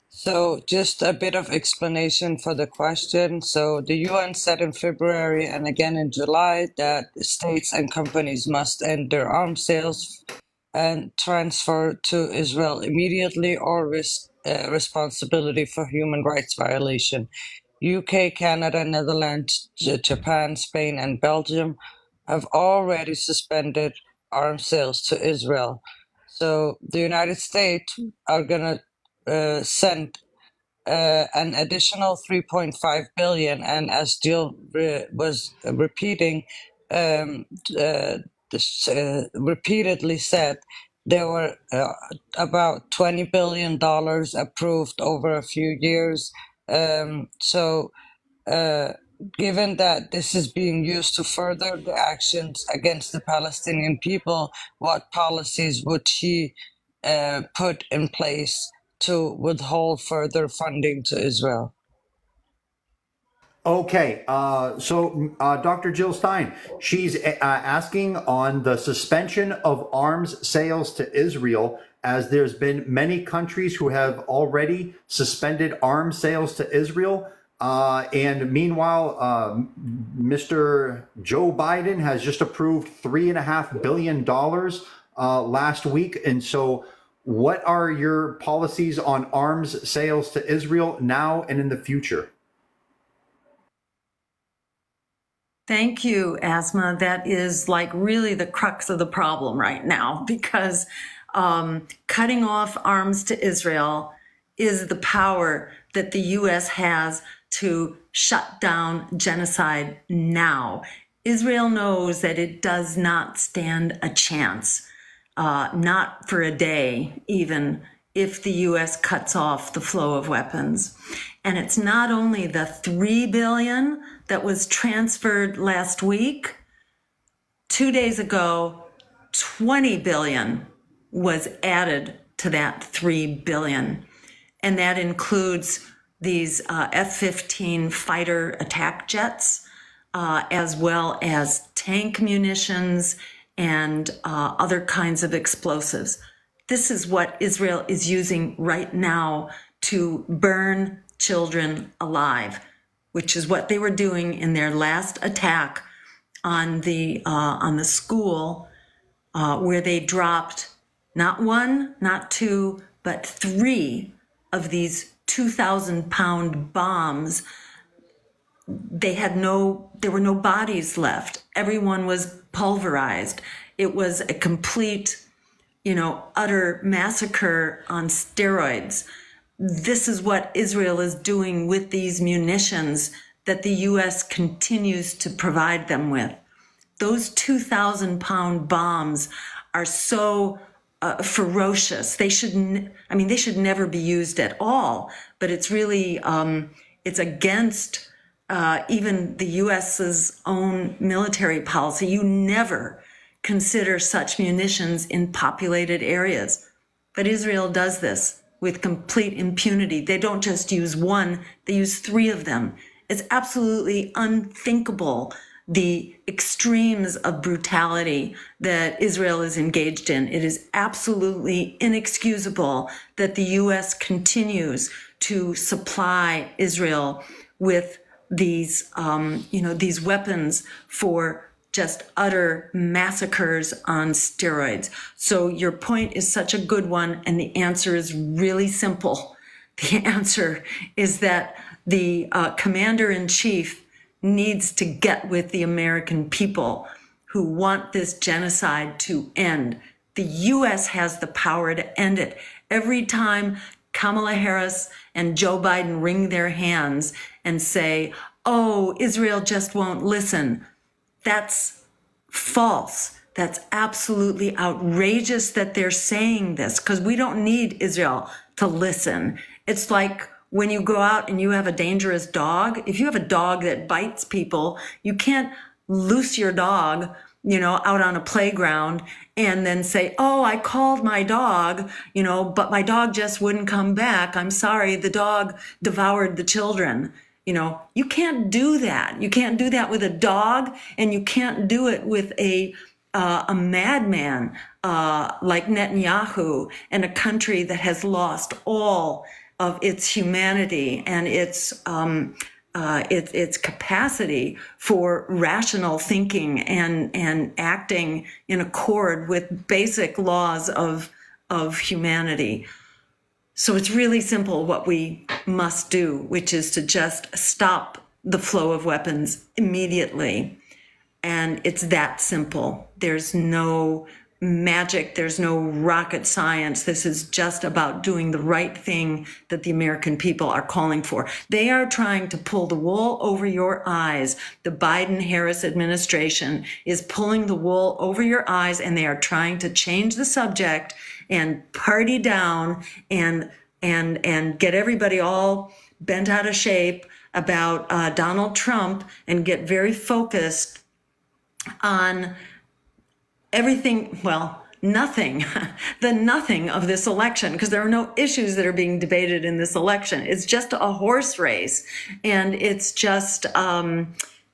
So just a bit of explanation for the question. So the UN said in February and again in July that states and companies must end their arms sales and transfer to Israel immediately or risk responsibility for human rights violation. UK, Canada, Netherlands, Japan, Spain, and Belgium have already suspended arms sales to Israel. So the United States are going to send an additional 3.5 billion, and as Jill was repeating, repeatedly said, there were about $20 billion approved over a few years. Given that this is being used to further the actions against the Palestinian people, what policies would she put in place to withhold further funding to Israel? Okay, so Dr. Jill Stein, she's asking on the suspension of arms sales to Israel, as there's been many countries who have already suspended arms sales to Israel. And meanwhile, Mr. Joe Biden has just approved $3.5 billion last week. And so what are your policies on arms sales to Israel now and in the future? Thank you, Asma. That is really the crux of the problem right now, because cutting off arms to Israel is the power that the U.S. has to shut down genocide now. Israel knows that it does not stand a chance, not for a day, even if the U.S. cuts off the flow of weapons. And it's not only the $3 billion that was transferred last week. 2 days ago, $20 billion was added to that $3 billion. And that includes these F-15 fighter attack jets, as well as tank munitions and other kinds of explosives. This is what Israel is using right now to burn children alive, which is what they were doing in their last attack on the school, where they dropped not one, not two, but 3 of these 2,000-pound bombs there were no bodies left. Everyone was pulverized. It was a complete, utter massacre on steroids. This is what Israel is doing with these munitions that the U.S. continues to provide them with. Those 2,000-pound bombs are so ferocious. They should never be used at all. But it's really, it's against even the U.S.'s own military policy. You never consider such munitions in populated areas. But Israel does this with complete impunity. They don't just use one, they use 3 of them. It's absolutely unthinkable, the extremes of brutality that Israel is engaged in. It is absolutely inexcusable that the U.S. continues to supply Israel with these, these weapons for just utter massacres on steroids. So your point is such a good one, and the answer is really simple. The answer is that the commander-in-chief needs to get with the American people who want this genocide to end. The U.S. has the power to end it. Every time Kamala Harris and Joe Biden wring their hands and say, oh, Israel just won't listen, that's false. That's absolutely outrageous that they're saying this, because we don't need Israel to listen. It's like when you go out and you have a dangerous dog. If you have a dog that bites people, you can't loose your dog, out on a playground and then say, oh, I called my dog, but my dog just wouldn't come back. I'm sorry, the dog devoured the children. You can't do that. You can't do that with a dog, and you can't do it with a madman like Netanyahu in a country that has lost all of its humanity and its capacity for rational thinking and acting in accord with basic laws of humanity. So it's really simple what we must do, which is to just stop the flow of weapons immediately. And it's that simple. There's no magic. There's no rocket science. This is just about doing the right thing that the American people are calling for. They are trying to pull the wool over your eyes. The Biden-Harris administration is pulling the wool over your eyes, and they are trying to change the subject and party down and get everybody all bent out of shape about Donald Trump and get very focused on everything, nothing, the nothing of this election, because there are no issues that are being debated in this election. It's just a horse race, and it's just,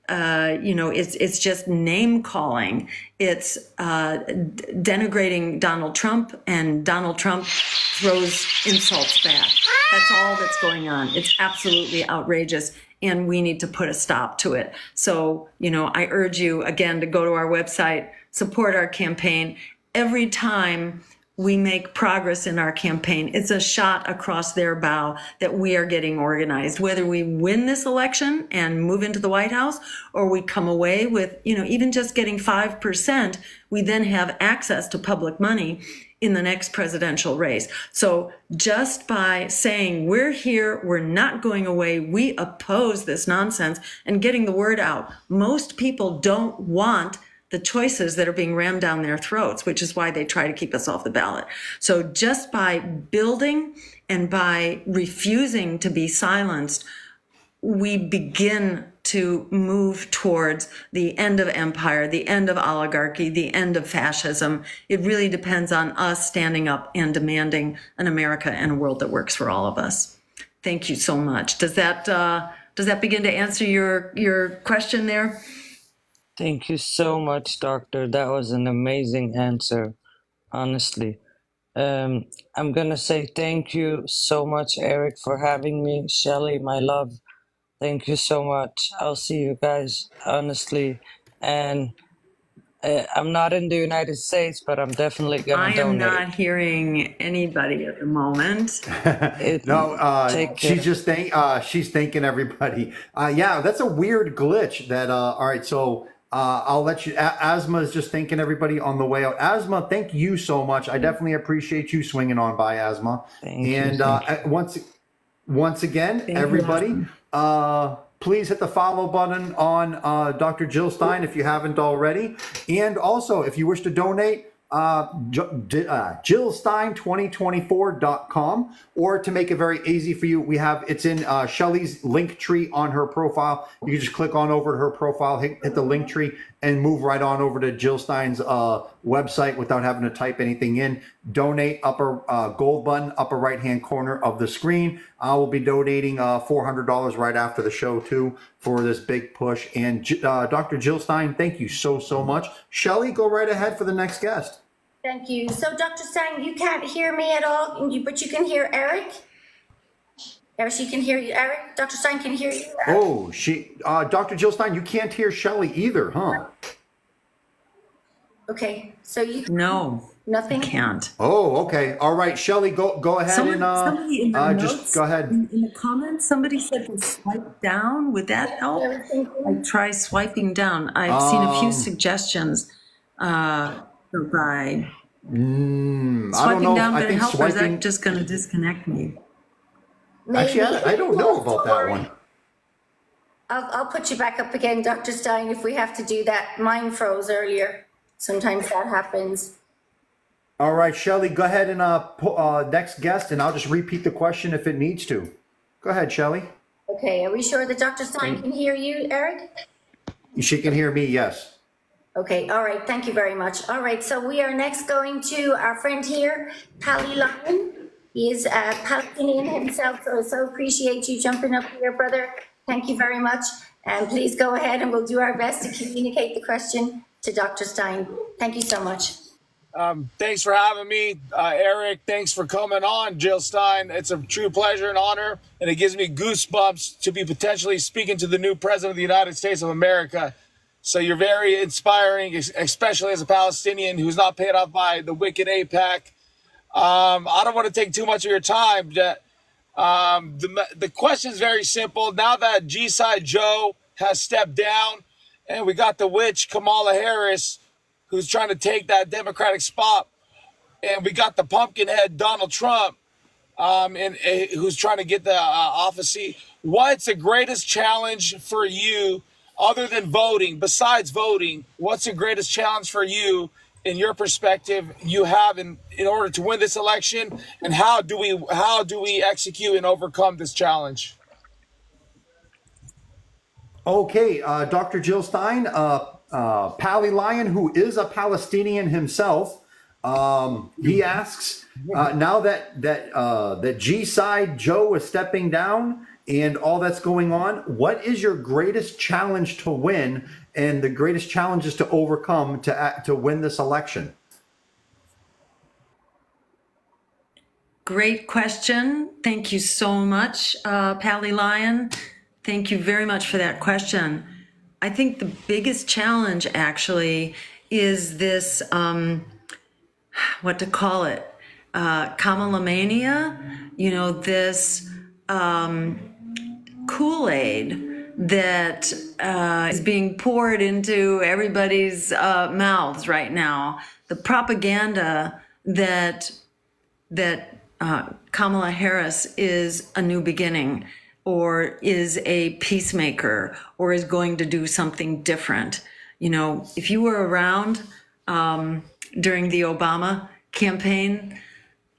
it's just name calling. It's denigrating Donald Trump, and Donald Trump throws insults back. That's all that's going on. It's absolutely outrageous, and we need to put a stop to it. So, I urge you again to go to our website, support our campaign. Every time we make progress in our campaign, it's a shot across their bow that we are getting organized. Whether we win this election and move into the White House, or we come away with, even just getting 5%, we then have access to public money in the next presidential race. So just by saying we're here, we're not going away, we oppose this nonsense, and getting the word out. Most people don't want the choices that are being rammed down their throats, which is why they try to keep us off the ballot. So just by building and by refusing to be silenced, we begin to move towards the end of empire, the end of oligarchy, the end of fascism. It really depends on us standing up and demanding an America and a world that works for all of us. Thank you so much. Does that begin to answer your question there? Thank you so much, Doctor. That was an amazing answer, honestly. I'm going to say thank you so much, Erik, for having me. Shelly, my love, thank you so much. I'll see you guys, honestly. And I'm not in the United States, but I'm definitely I gonna am donate. not hearing anybody at the moment. No, she's thanking everybody. Yeah, that's a weird glitch. That all right. So I'll let you. Asma is just thanking everybody on the way out. Asma, thank you so much. I definitely appreciate you swinging on by, Asma. Thank you. Once again, everybody, please hit the follow button on Dr. Jill Stein if you haven't already. And also, if you wish to donate, JillStein2024.com, or to make it very easy for you, it's in Shelly's link tree on her profile. You can just click on over to her profile, hit the link tree, and move right on over to Jill Stein's website without having to type anything in. Donate, upper gold button, upper right hand corner of the screen. I will be donating $400 right after the show too for this big push. And Dr. Jill Stein, thank you so much. Shelly, go right ahead for the next guest. Thank you. So, Dr. Stein, you can't hear me at all, but you can hear Erik. She can hear you, Erik. Dr. Stein can hear you. Erik. Oh, Dr. Jill Stein, you can't hear Shelly either, huh? Okay, so you No, nothing. Can't. Oh, okay. All right, Shelly, go ahead somebody in the notes, just go ahead. In the comments, somebody said to swipe down. Would that help? I try swiping down. I've seen a few suggestions by I swiping don't know. down. I But think help, or is swiping. that just going to disconnect me? Actually, I don't know about that one. I'll put you back up again, Dr. Stein, if we have to do that. Mine froze earlier. Sometimes that happens. All right, Shelly, go ahead and next guest, and I'll just repeat the question if it needs to. Go ahead, Shelly. Okay, are we sure that Dr. Stein can hear you, Erik? She can hear me, yes. Okay, all right, thank you very much. All right, so we are next going to our friend here, Pali Lion. He is a Palestinian himself, so appreciate you jumping up here, brother. Thank you very much. And please go ahead and we'll do our best to communicate the question to Dr. Stein. Thank you so much. Thanks for having me, Erik. Thanks for coming on, Jill Stein. It's a true pleasure and honor, and it gives me goosebumps to be potentially speaking to the new president of the United States of America. So you're very inspiring, especially as a Palestinian who's not paid off by the wicked AIPAC. I don't want to take too much of your time. The question is very simple. Now that G-Side Joe has stepped down, and we got the witch Kamala Harris, who's trying to take that Democratic spot, and we got the pumpkinhead Donald Trump, who's trying to get the office seat. What's the greatest challenge for you, other than voting? Besides voting, what's the greatest challenge for you, in your perspective, you have in order to win this election, and how do we execute and overcome this challenge? Okay, Dr. Jill Stein, Pali Lion, who is a Palestinian himself, he asks, now that G-Side Joe is stepping down and all that's going on, what is your greatest challenge to win and the greatest challenges to overcome to win this election? Great question. Thank you so much, Pali Lion. Thank you very much for that question. I think the biggest challenge actually is this, what to call it, Kamala mania, this Kool-Aid that is being poured into everybody's mouths right now. The propaganda that Kamala Harris is a new beginning, or is a peacemaker, or is going to do something different. If you were around during the Obama campaign,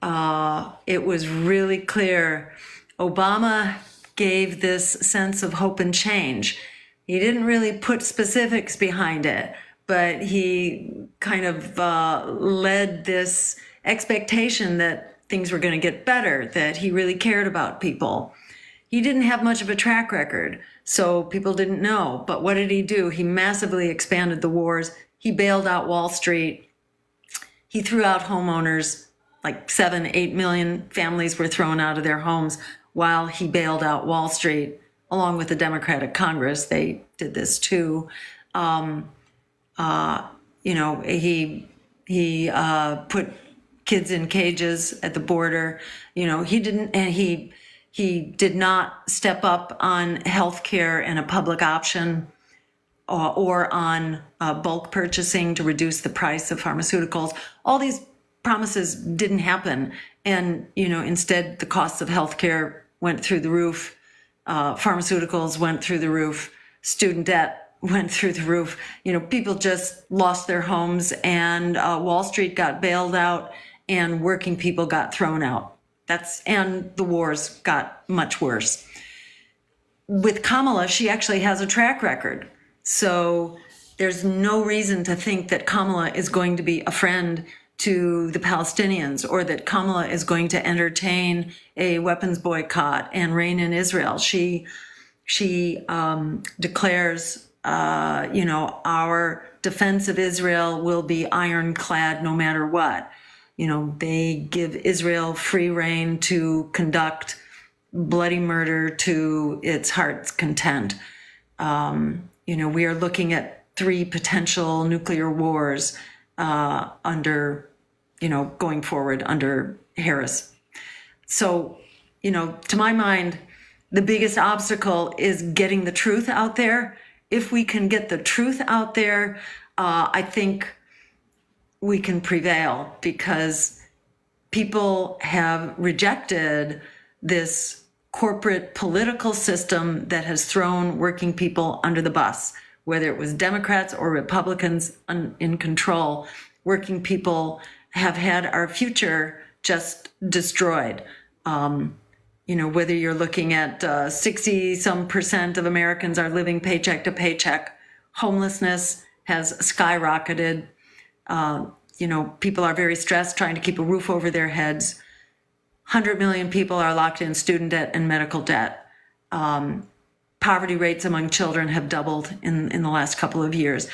it was really clear. Obama gave this sense of hope and change. He didn't really put specifics behind it, but he kind of led this expectation that things were going to get better, that he really cared about people. He didn't have much of a track record, so people didn't know. But what did he do? He massively expanded the wars. He bailed out Wall Street. He threw out homeowners, like 7-8 million families were thrown out of their homes while he bailed out Wall Street, along with the Democratic Congress. They did this too. he put kids in cages at the border. He did not step up on healthcare and a public option, or on bulk purchasing to reduce the price of pharmaceuticals. All these promises didn't happen. And, instead the costs of healthcare went through the roof. Pharmaceuticals went through the roof. Student debt went through the roof. People just lost their homes, and Wall Street got bailed out, and working people got thrown out. And the wars got much worse. With Kamala, she actually has a track record. So there's no reason to think that Kamala is going to be a friend to the Palestinians, or that Kamala is going to entertain a weapons boycott and reign in Israel. She declares, our defense of Israel will be ironclad no matter what. They give Israel free rein to conduct bloody murder to its heart's content. We are looking at 3 potential nuclear wars going forward under Harris. So, to my mind, the biggest obstacle is getting the truth out there. If we can get the truth out there, I think we can prevail, because people have rejected this corporate political system that has thrown working people under the bus. Whether it was Democrats or Republicans in control, working people have had our future just destroyed. Whether you're looking at 60% of Americans are living paycheck to paycheck, homelessness has skyrocketed. People are very stressed trying to keep a roof over their heads. 100 million people are locked in student debt and medical debt. Poverty rates among children have doubled in the last couple of years.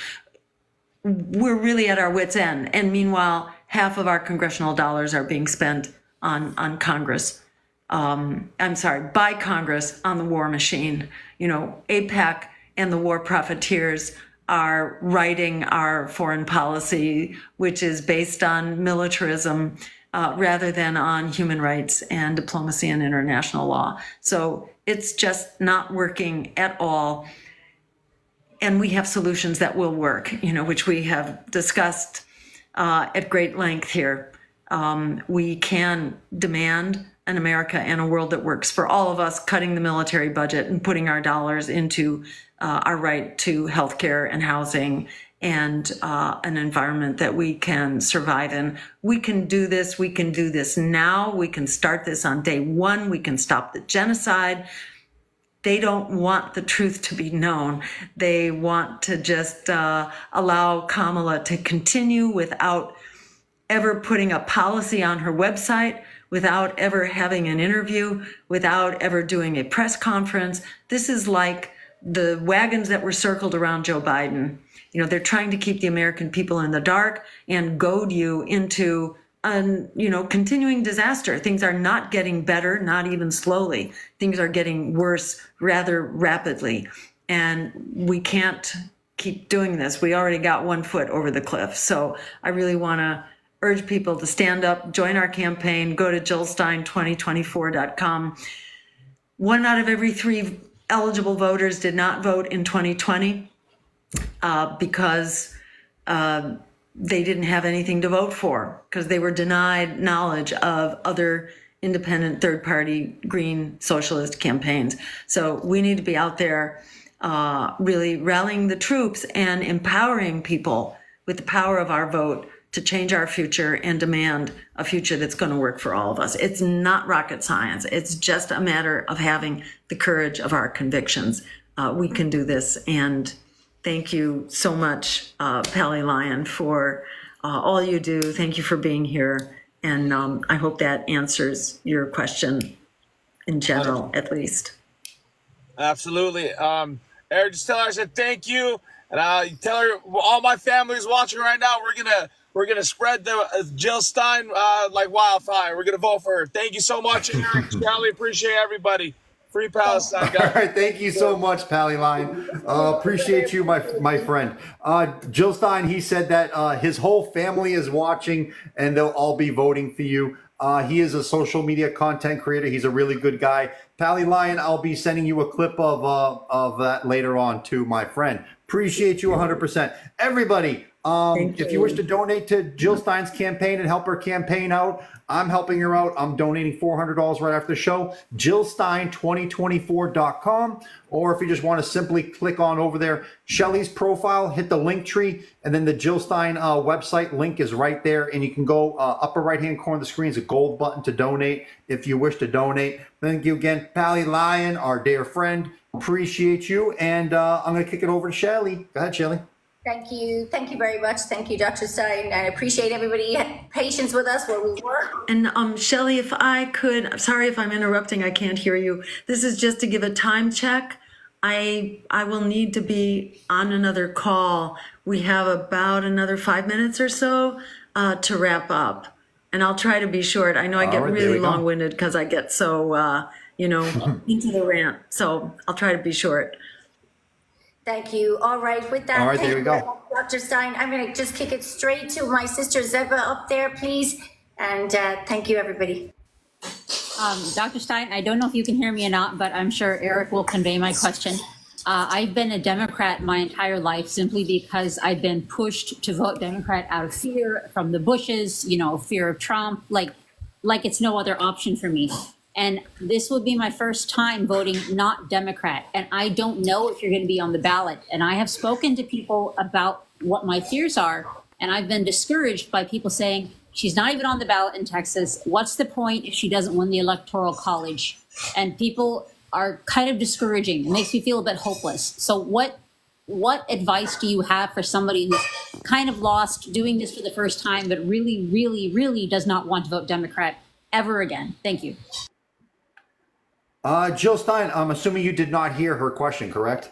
We're really at our wits' end. And meanwhile, half of our congressional dollars are being spent on Congress. By Congress on the war machine. AIPAC and the war profiteers are writing our foreign policy, which is based on militarism rather than on human rights and diplomacy and international law. So it's just not working at all. And we have solutions that will work, which we have discussed at great length here. We can demand an America and a world that works for all of us, cutting the military budget and putting our dollars into our right to healthcare and housing and an environment that we can survive in. We can do this. We can do this now. We can start this on day one. We can stop the genocide. They don't want the truth to be known. They want to just allow Kamala to continue without ever putting a policy on her website, without ever having an interview, without ever doing a press conference. This is like the wagons that were circled around Joe Biden. They're trying to keep the American people in the dark and goad you into continuing disaster. Things are not getting better, not even slowly. Things are getting worse rather rapidly. And we can't keep doing this. We already got one foot over the cliff. So I really want to urge people to stand up, join our campaign, go to jillstein2024.com. 1 out of every 3 eligible voters did not vote in 2020 because they didn't have anything to vote for, because they were denied knowledge of other independent third-party green socialist campaigns. So we need to be out there really rallying the troops and empowering people with the power of our vote to change our future and demand a future that's going to work for all of us. It's not rocket science. It's just a matter of having the courage of our convictions. We can do this. And thank you so much, Pally Lyon, for all you do. Thank you for being here. And I hope that answers your question in general, at least. Absolutely. Erik, just tell her I said thank you. And tell her all my family is watching right now. We're gonna spread the Jill Stein like wildfire. We're gonna vote for her. Thank you so much, Erik. Really appreciate everybody Free Palestine, guys. All right, thank you so much, Pally Lion. Appreciate you, my friend. Jill Stein, he said that his whole family is watching and they'll all be voting for you. He is a social media content creator. He's a really good guy. Pally Lion, I'll be sending you a clip of that later on too, my friend. Appreciate you 100%. Everybody, if you wish to donate to Jill Stein's campaign and help her campaign out, I'm helping her out. I'm donating $400 right after the show. JillStein2024.com. Or if you just want to simply click on over there, Shelly's profile, hit the link tree, and then the Jill Stein website link is right there. And you can go upper right-hand corner of the screen is a gold button to donate if you wish to donate. Thank you again, Pally Lion, our dear friend. Appreciate you. And I'm going to kick it over to Shelly. Go ahead, Shelly. Thank you. Thank you very much. Thank you, Dr. Stein. I appreciate everybody patience with us where we were. And Shelly, if I could, I'm sorry if I'm interrupting, I can't hear you. This is just to give a time check. I will need to be on another call. We have about another 5 minutes or so to wrap up. And I'll try to be short. I know I get really long-winded because I get so, into the rant. So I'll try to be short. Thank you. All right, with that, all right, there we go. Dr. Stein, I'm going to just kick it straight to my sister Zeba up there, please. And thank you, everybody. Dr. Stein, I don't know if you can hear me or not, but I'm sure Erik will convey my question. I've been a Democrat my entire life simply because I've been pushed to vote Democrat out of fear from the Bushes, fear of Trump, like it's no other option for me. And this would be my first time voting not Democrat. And I don't know if you're going to be on the ballot. And I have spoken to people about what my fears are. And I've been discouraged by people saying, she's not even on the ballot in Texas. What's the point if she doesn't win the Electoral College? And people are kind of discouraging. It makes me feel a bit hopeless. So what advice do you have for somebody who's kind of lost doing this for the first time, but really, really, really does not want to vote Democrat ever again? Thank you. Jill Stein, I'm assuming you did not hear her question, correct?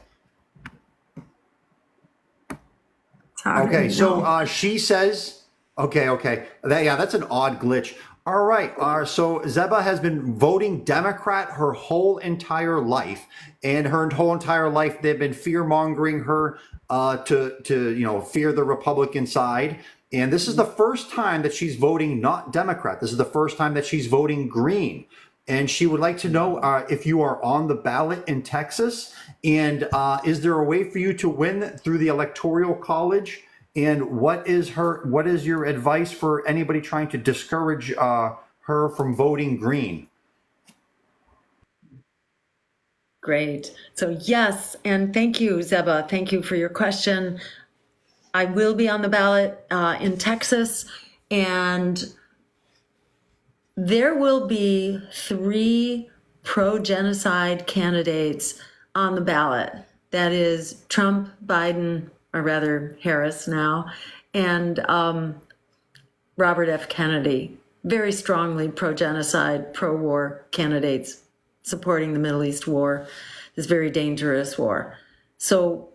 Okay, so she says, okay. That's an odd glitch. All right, so Zeba has been voting Democrat her whole entire life. And her whole entire life, they've been fear-mongering her to fear the Republican side. And this is the first time that she's voting not Democrat. This is the first time that she's voting green. And she would like to know if you are on the ballot in Texas, and is there a way for you to win through the Electoral College? And what is your advice for anybody trying to discourage her from voting green? Great. So yes, and thank you, Zeba. Thank you for your question. I will be on the ballot in Texas, and there will be 3 pro-genocide candidates on the ballot. That is Trump, Biden, or rather Harris now, and Robert F. Kennedy. Very strongly pro-genocide, pro-war candidates supporting the Middle East war, this very dangerous war. So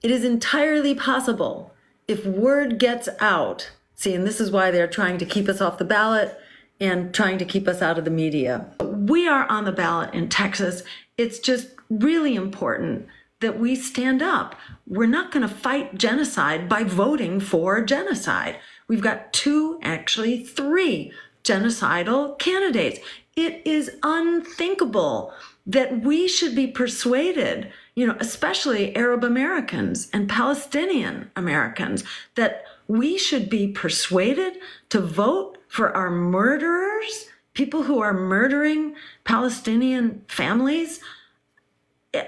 it is entirely possible if word gets out, and this is why they're trying to keep us off the ballot and trying to keep us out of the media. We are on the ballot in Texas. It's just really important that we stand up. We're not going to fight genocide by voting for genocide. We've got 2, actually 3 genocidal candidates. It is unthinkable that we should be persuaded, especially Arab Americans and Palestinian Americans, that we should be persuaded to vote for our murderers, people who are murdering Palestinian families.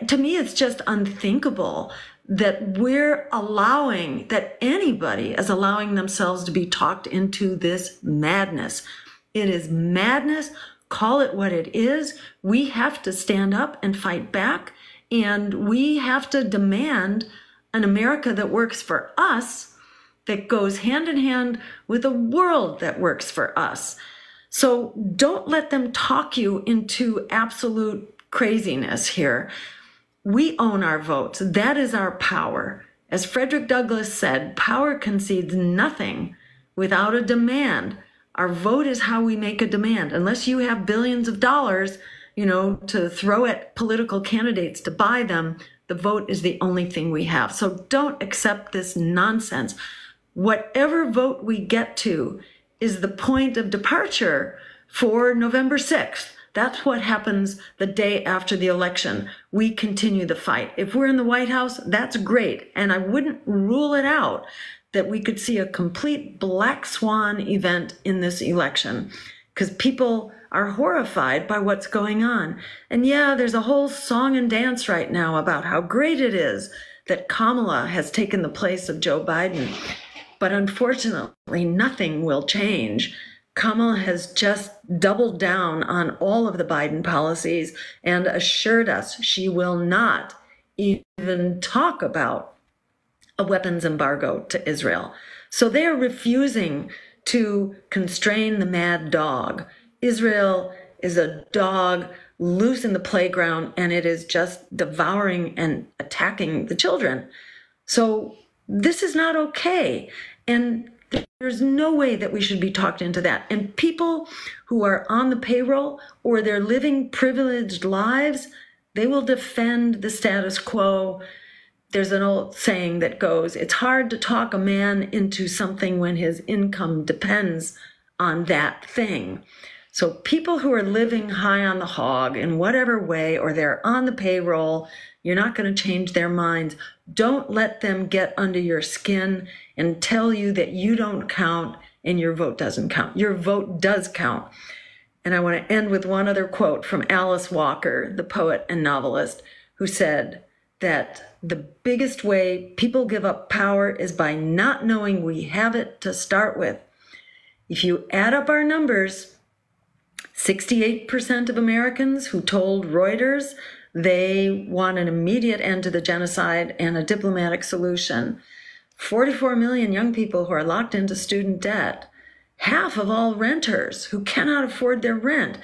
To me, it's just unthinkable that that anybody is allowing themselves to be talked into this madness. It is madness. Call it what it is. We have to stand up and fight back, and we have to demand an America that works for us, that goes hand in hand with a world that works for us. So don't let them talk you into absolute craziness here. We own our votes. That is our power. As Frederick Douglass said, power concedes nothing without a demand. Our vote is how we make a demand. Unless you have billions of dollars, to throw at political candidates to buy them. The vote is the only thing we have. So don't accept this nonsense. Whatever vote we get to is the point of departure for November 6th. That's what happens the day after the election. We continue the fight. If we're in the White House, that's great. And I wouldn't rule it out that we could see a complete black swan event in this election, because people are horrified by what's going on. And yeah, there's a whole song and dance right now about how great it is that Kamala has taken the place of Joe Biden. But unfortunately, nothing will change. Kamala has just doubled down on all of the Biden policies and assured us she will not even talk about a weapons embargo to Israel. So they are refusing to constrain the mad dog. Israel is a dog loose in the playground, and it is just devouring and attacking the children. So this is not okay. And there's no way that we should be talked into that. And people who are on the payroll or they're living privileged lives, they will defend the status quo. There's an old saying that goes, it's hard to talk a man into something when his income depends on that thing. So people who are living high on the hog in whatever way, or they're on the payroll, you're not going to change their minds. Don't let them get under your skin and tell you that you don't count and your vote doesn't count. Your vote does count. And I want to end with one other quote from Alice Walker, the poet and novelist, who said that the biggest way people give up power is by not knowing we have it to start with. If you add up our numbers, 68% of Americans who told Reuters they want an immediate end to the genocide and a diplomatic solution. 44 million young people who are locked into student debt. Half of all renters who cannot afford their rent.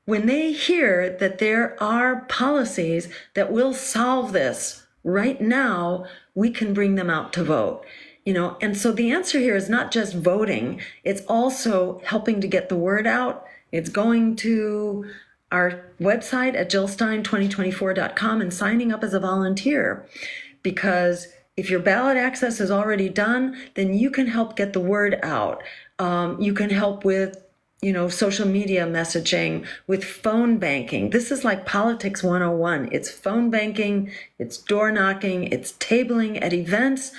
When they hear that there are policies that will solve this right now, we can bring them out to vote. And so the answer here is not just voting, it's also helping to get the word out. It's going to our website at jillstein2024.com and signing up as a volunteer, because if your ballot access is already done, then you can help get the word out. You can help with, social media messaging, with phone banking. This is like politics 101. It's phone banking, it's door knocking, it's tabling at events.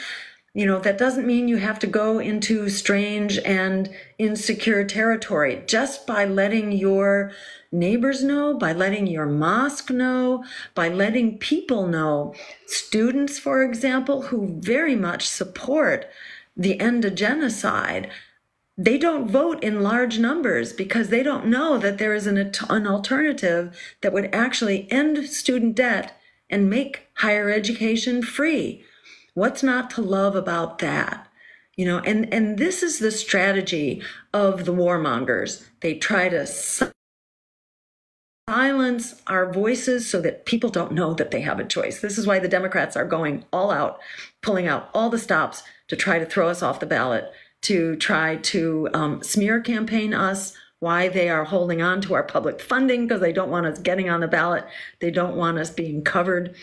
That doesn't mean you have to go into strange and insecure territory. Just by letting your neighbors know, by letting your mosque know, by letting people know, students, for example, who very much support the end of genocide, they don't vote in large numbers because they don't know that there is an alternative that would actually end student debt and make higher education free. What's not to love about that? And this is the strategy of the warmongers. They try to silence our voices so that people don't know that they have a choice. This is why the Democrats are going all out, pulling out all the stops to try to throw us off the ballot, to try to smear campaign us, why they are holding on to our public funding, because they don't want us getting on the ballot. They don't want us being covered.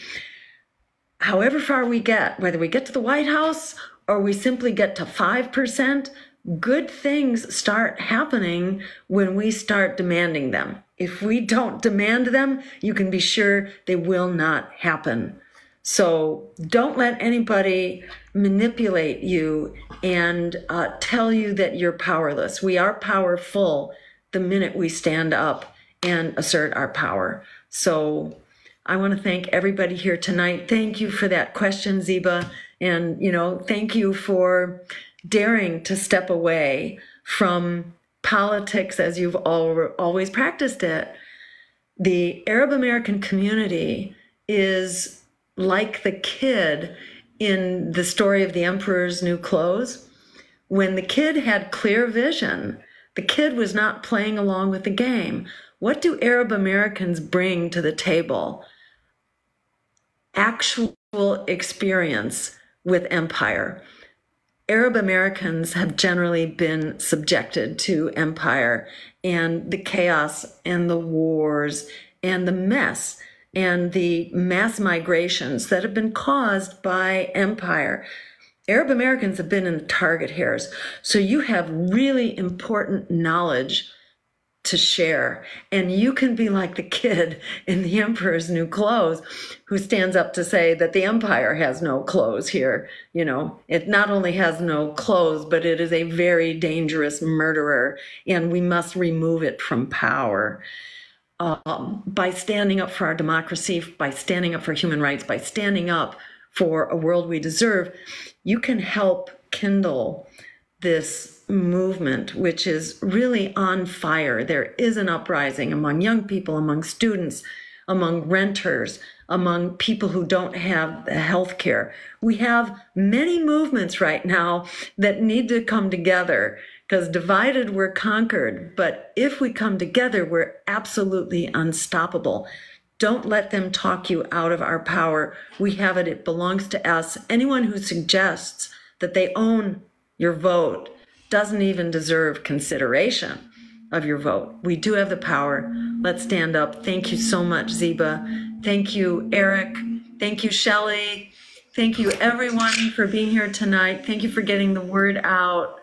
However far we get, whether we get to the White House or we simply get to 5%, good things start happening when we start demanding them. If we don't demand them, you can be sure they will not happen. So don't let anybody manipulate you and tell you that you're powerless. We are powerful the minute we stand up and assert our power. So I want to thank everybody here tonight. Thank you for that question, Ziba. And, thank you for daring to step away from politics as you've always practiced it. The Arab American community is like the kid in the story of the Emperor's New Clothes. When the kid had clear vision, the kid was not playing along with the game. What do Arab Americans bring to the table? Actual experience with empire. Arab Americans have generally been subjected to empire and the chaos and the wars and the mess and the mass migrations that have been caused by empire. Arab Americans have been in the target hairs. So you have really important knowledge to share. And you can be like the kid in The Emperor's New Clothes who stands up to say that the empire has no clothes here. You know, it not only has no clothes, but it is a very dangerous murderer, and we must remove it from power. By standing up for our democracy, by standing up for human rights, by standing up for a world we deserve, you can help kindle this movement, which is really on fire. There is an uprising among young people, among students, among renters, among people who don't have the health care. We have many movements right now that need to come together, because divided we're conquered. But if we come together, we're absolutely unstoppable. Don't let them talk you out of our power. We have it. It belongs to us. Anyone who suggests that they own your vote doesn't even deserve consideration of your vote. We do have the power. Let's stand up. Thank you so much, Ziba. Thank you, Erik. Thank you, Shelley. Thank you, everyone, for being here tonight. Thank you for getting the word out.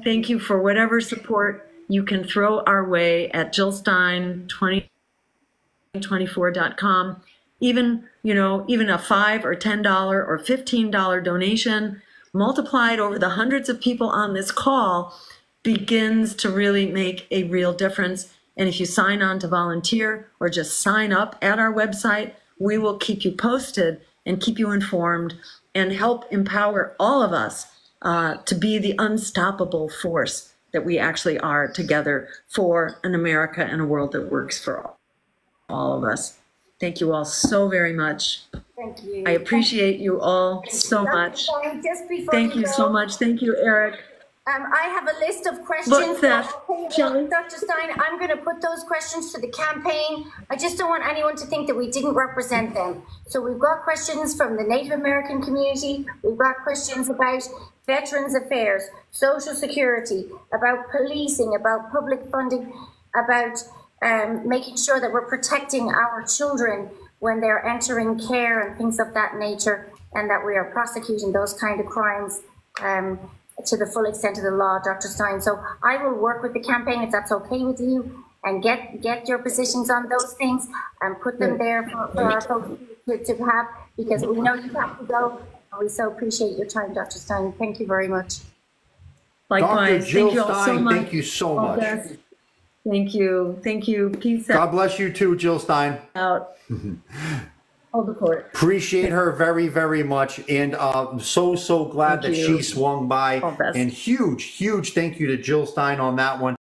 Thank you for whatever support you can throw our way at jillstein2024.com. Even, even a $5 or $10 or $15 donation multiplied over the hundreds of people on this call begins to really make a real difference. And if you sign on to volunteer or just sign up at our website, we will keep you posted and keep you informed and help empower all of us to be the unstoppable force that we actually are together for an America and a world that works for all of us. Thank you all so very much. Thank you. I appreciate you all so much. Thank you so much. Thank you, Erik. I have a list of questions. What's that, Shelley? Dr. Stein, I'm going to put those questions to the campaign. I just don't want anyone to think that we didn't represent them. So we've got questions from the Native American community. We've got questions about Veterans Affairs, Social Security, about policing, about public funding, about making sure that we're protecting our children when they're entering care and things of that nature, and that we are prosecuting those kind of crimes to the full extent of the law, Dr. Stein. So I will work with the campaign, if that's okay with you, and get your positions on those things and put them there for our folks to have, because we know you have to go. And we so appreciate your time, Dr. Stein. Thank you very much. Likewise. Dr. Jill Thank you all so much. Thank you so much. Thank you. Thank you. Peace out. God bless you too, Jill Stein. Out. Hold the court. Appreciate her very, very much. And so glad that she swung by. And huge thank you to Jill Stein on that one.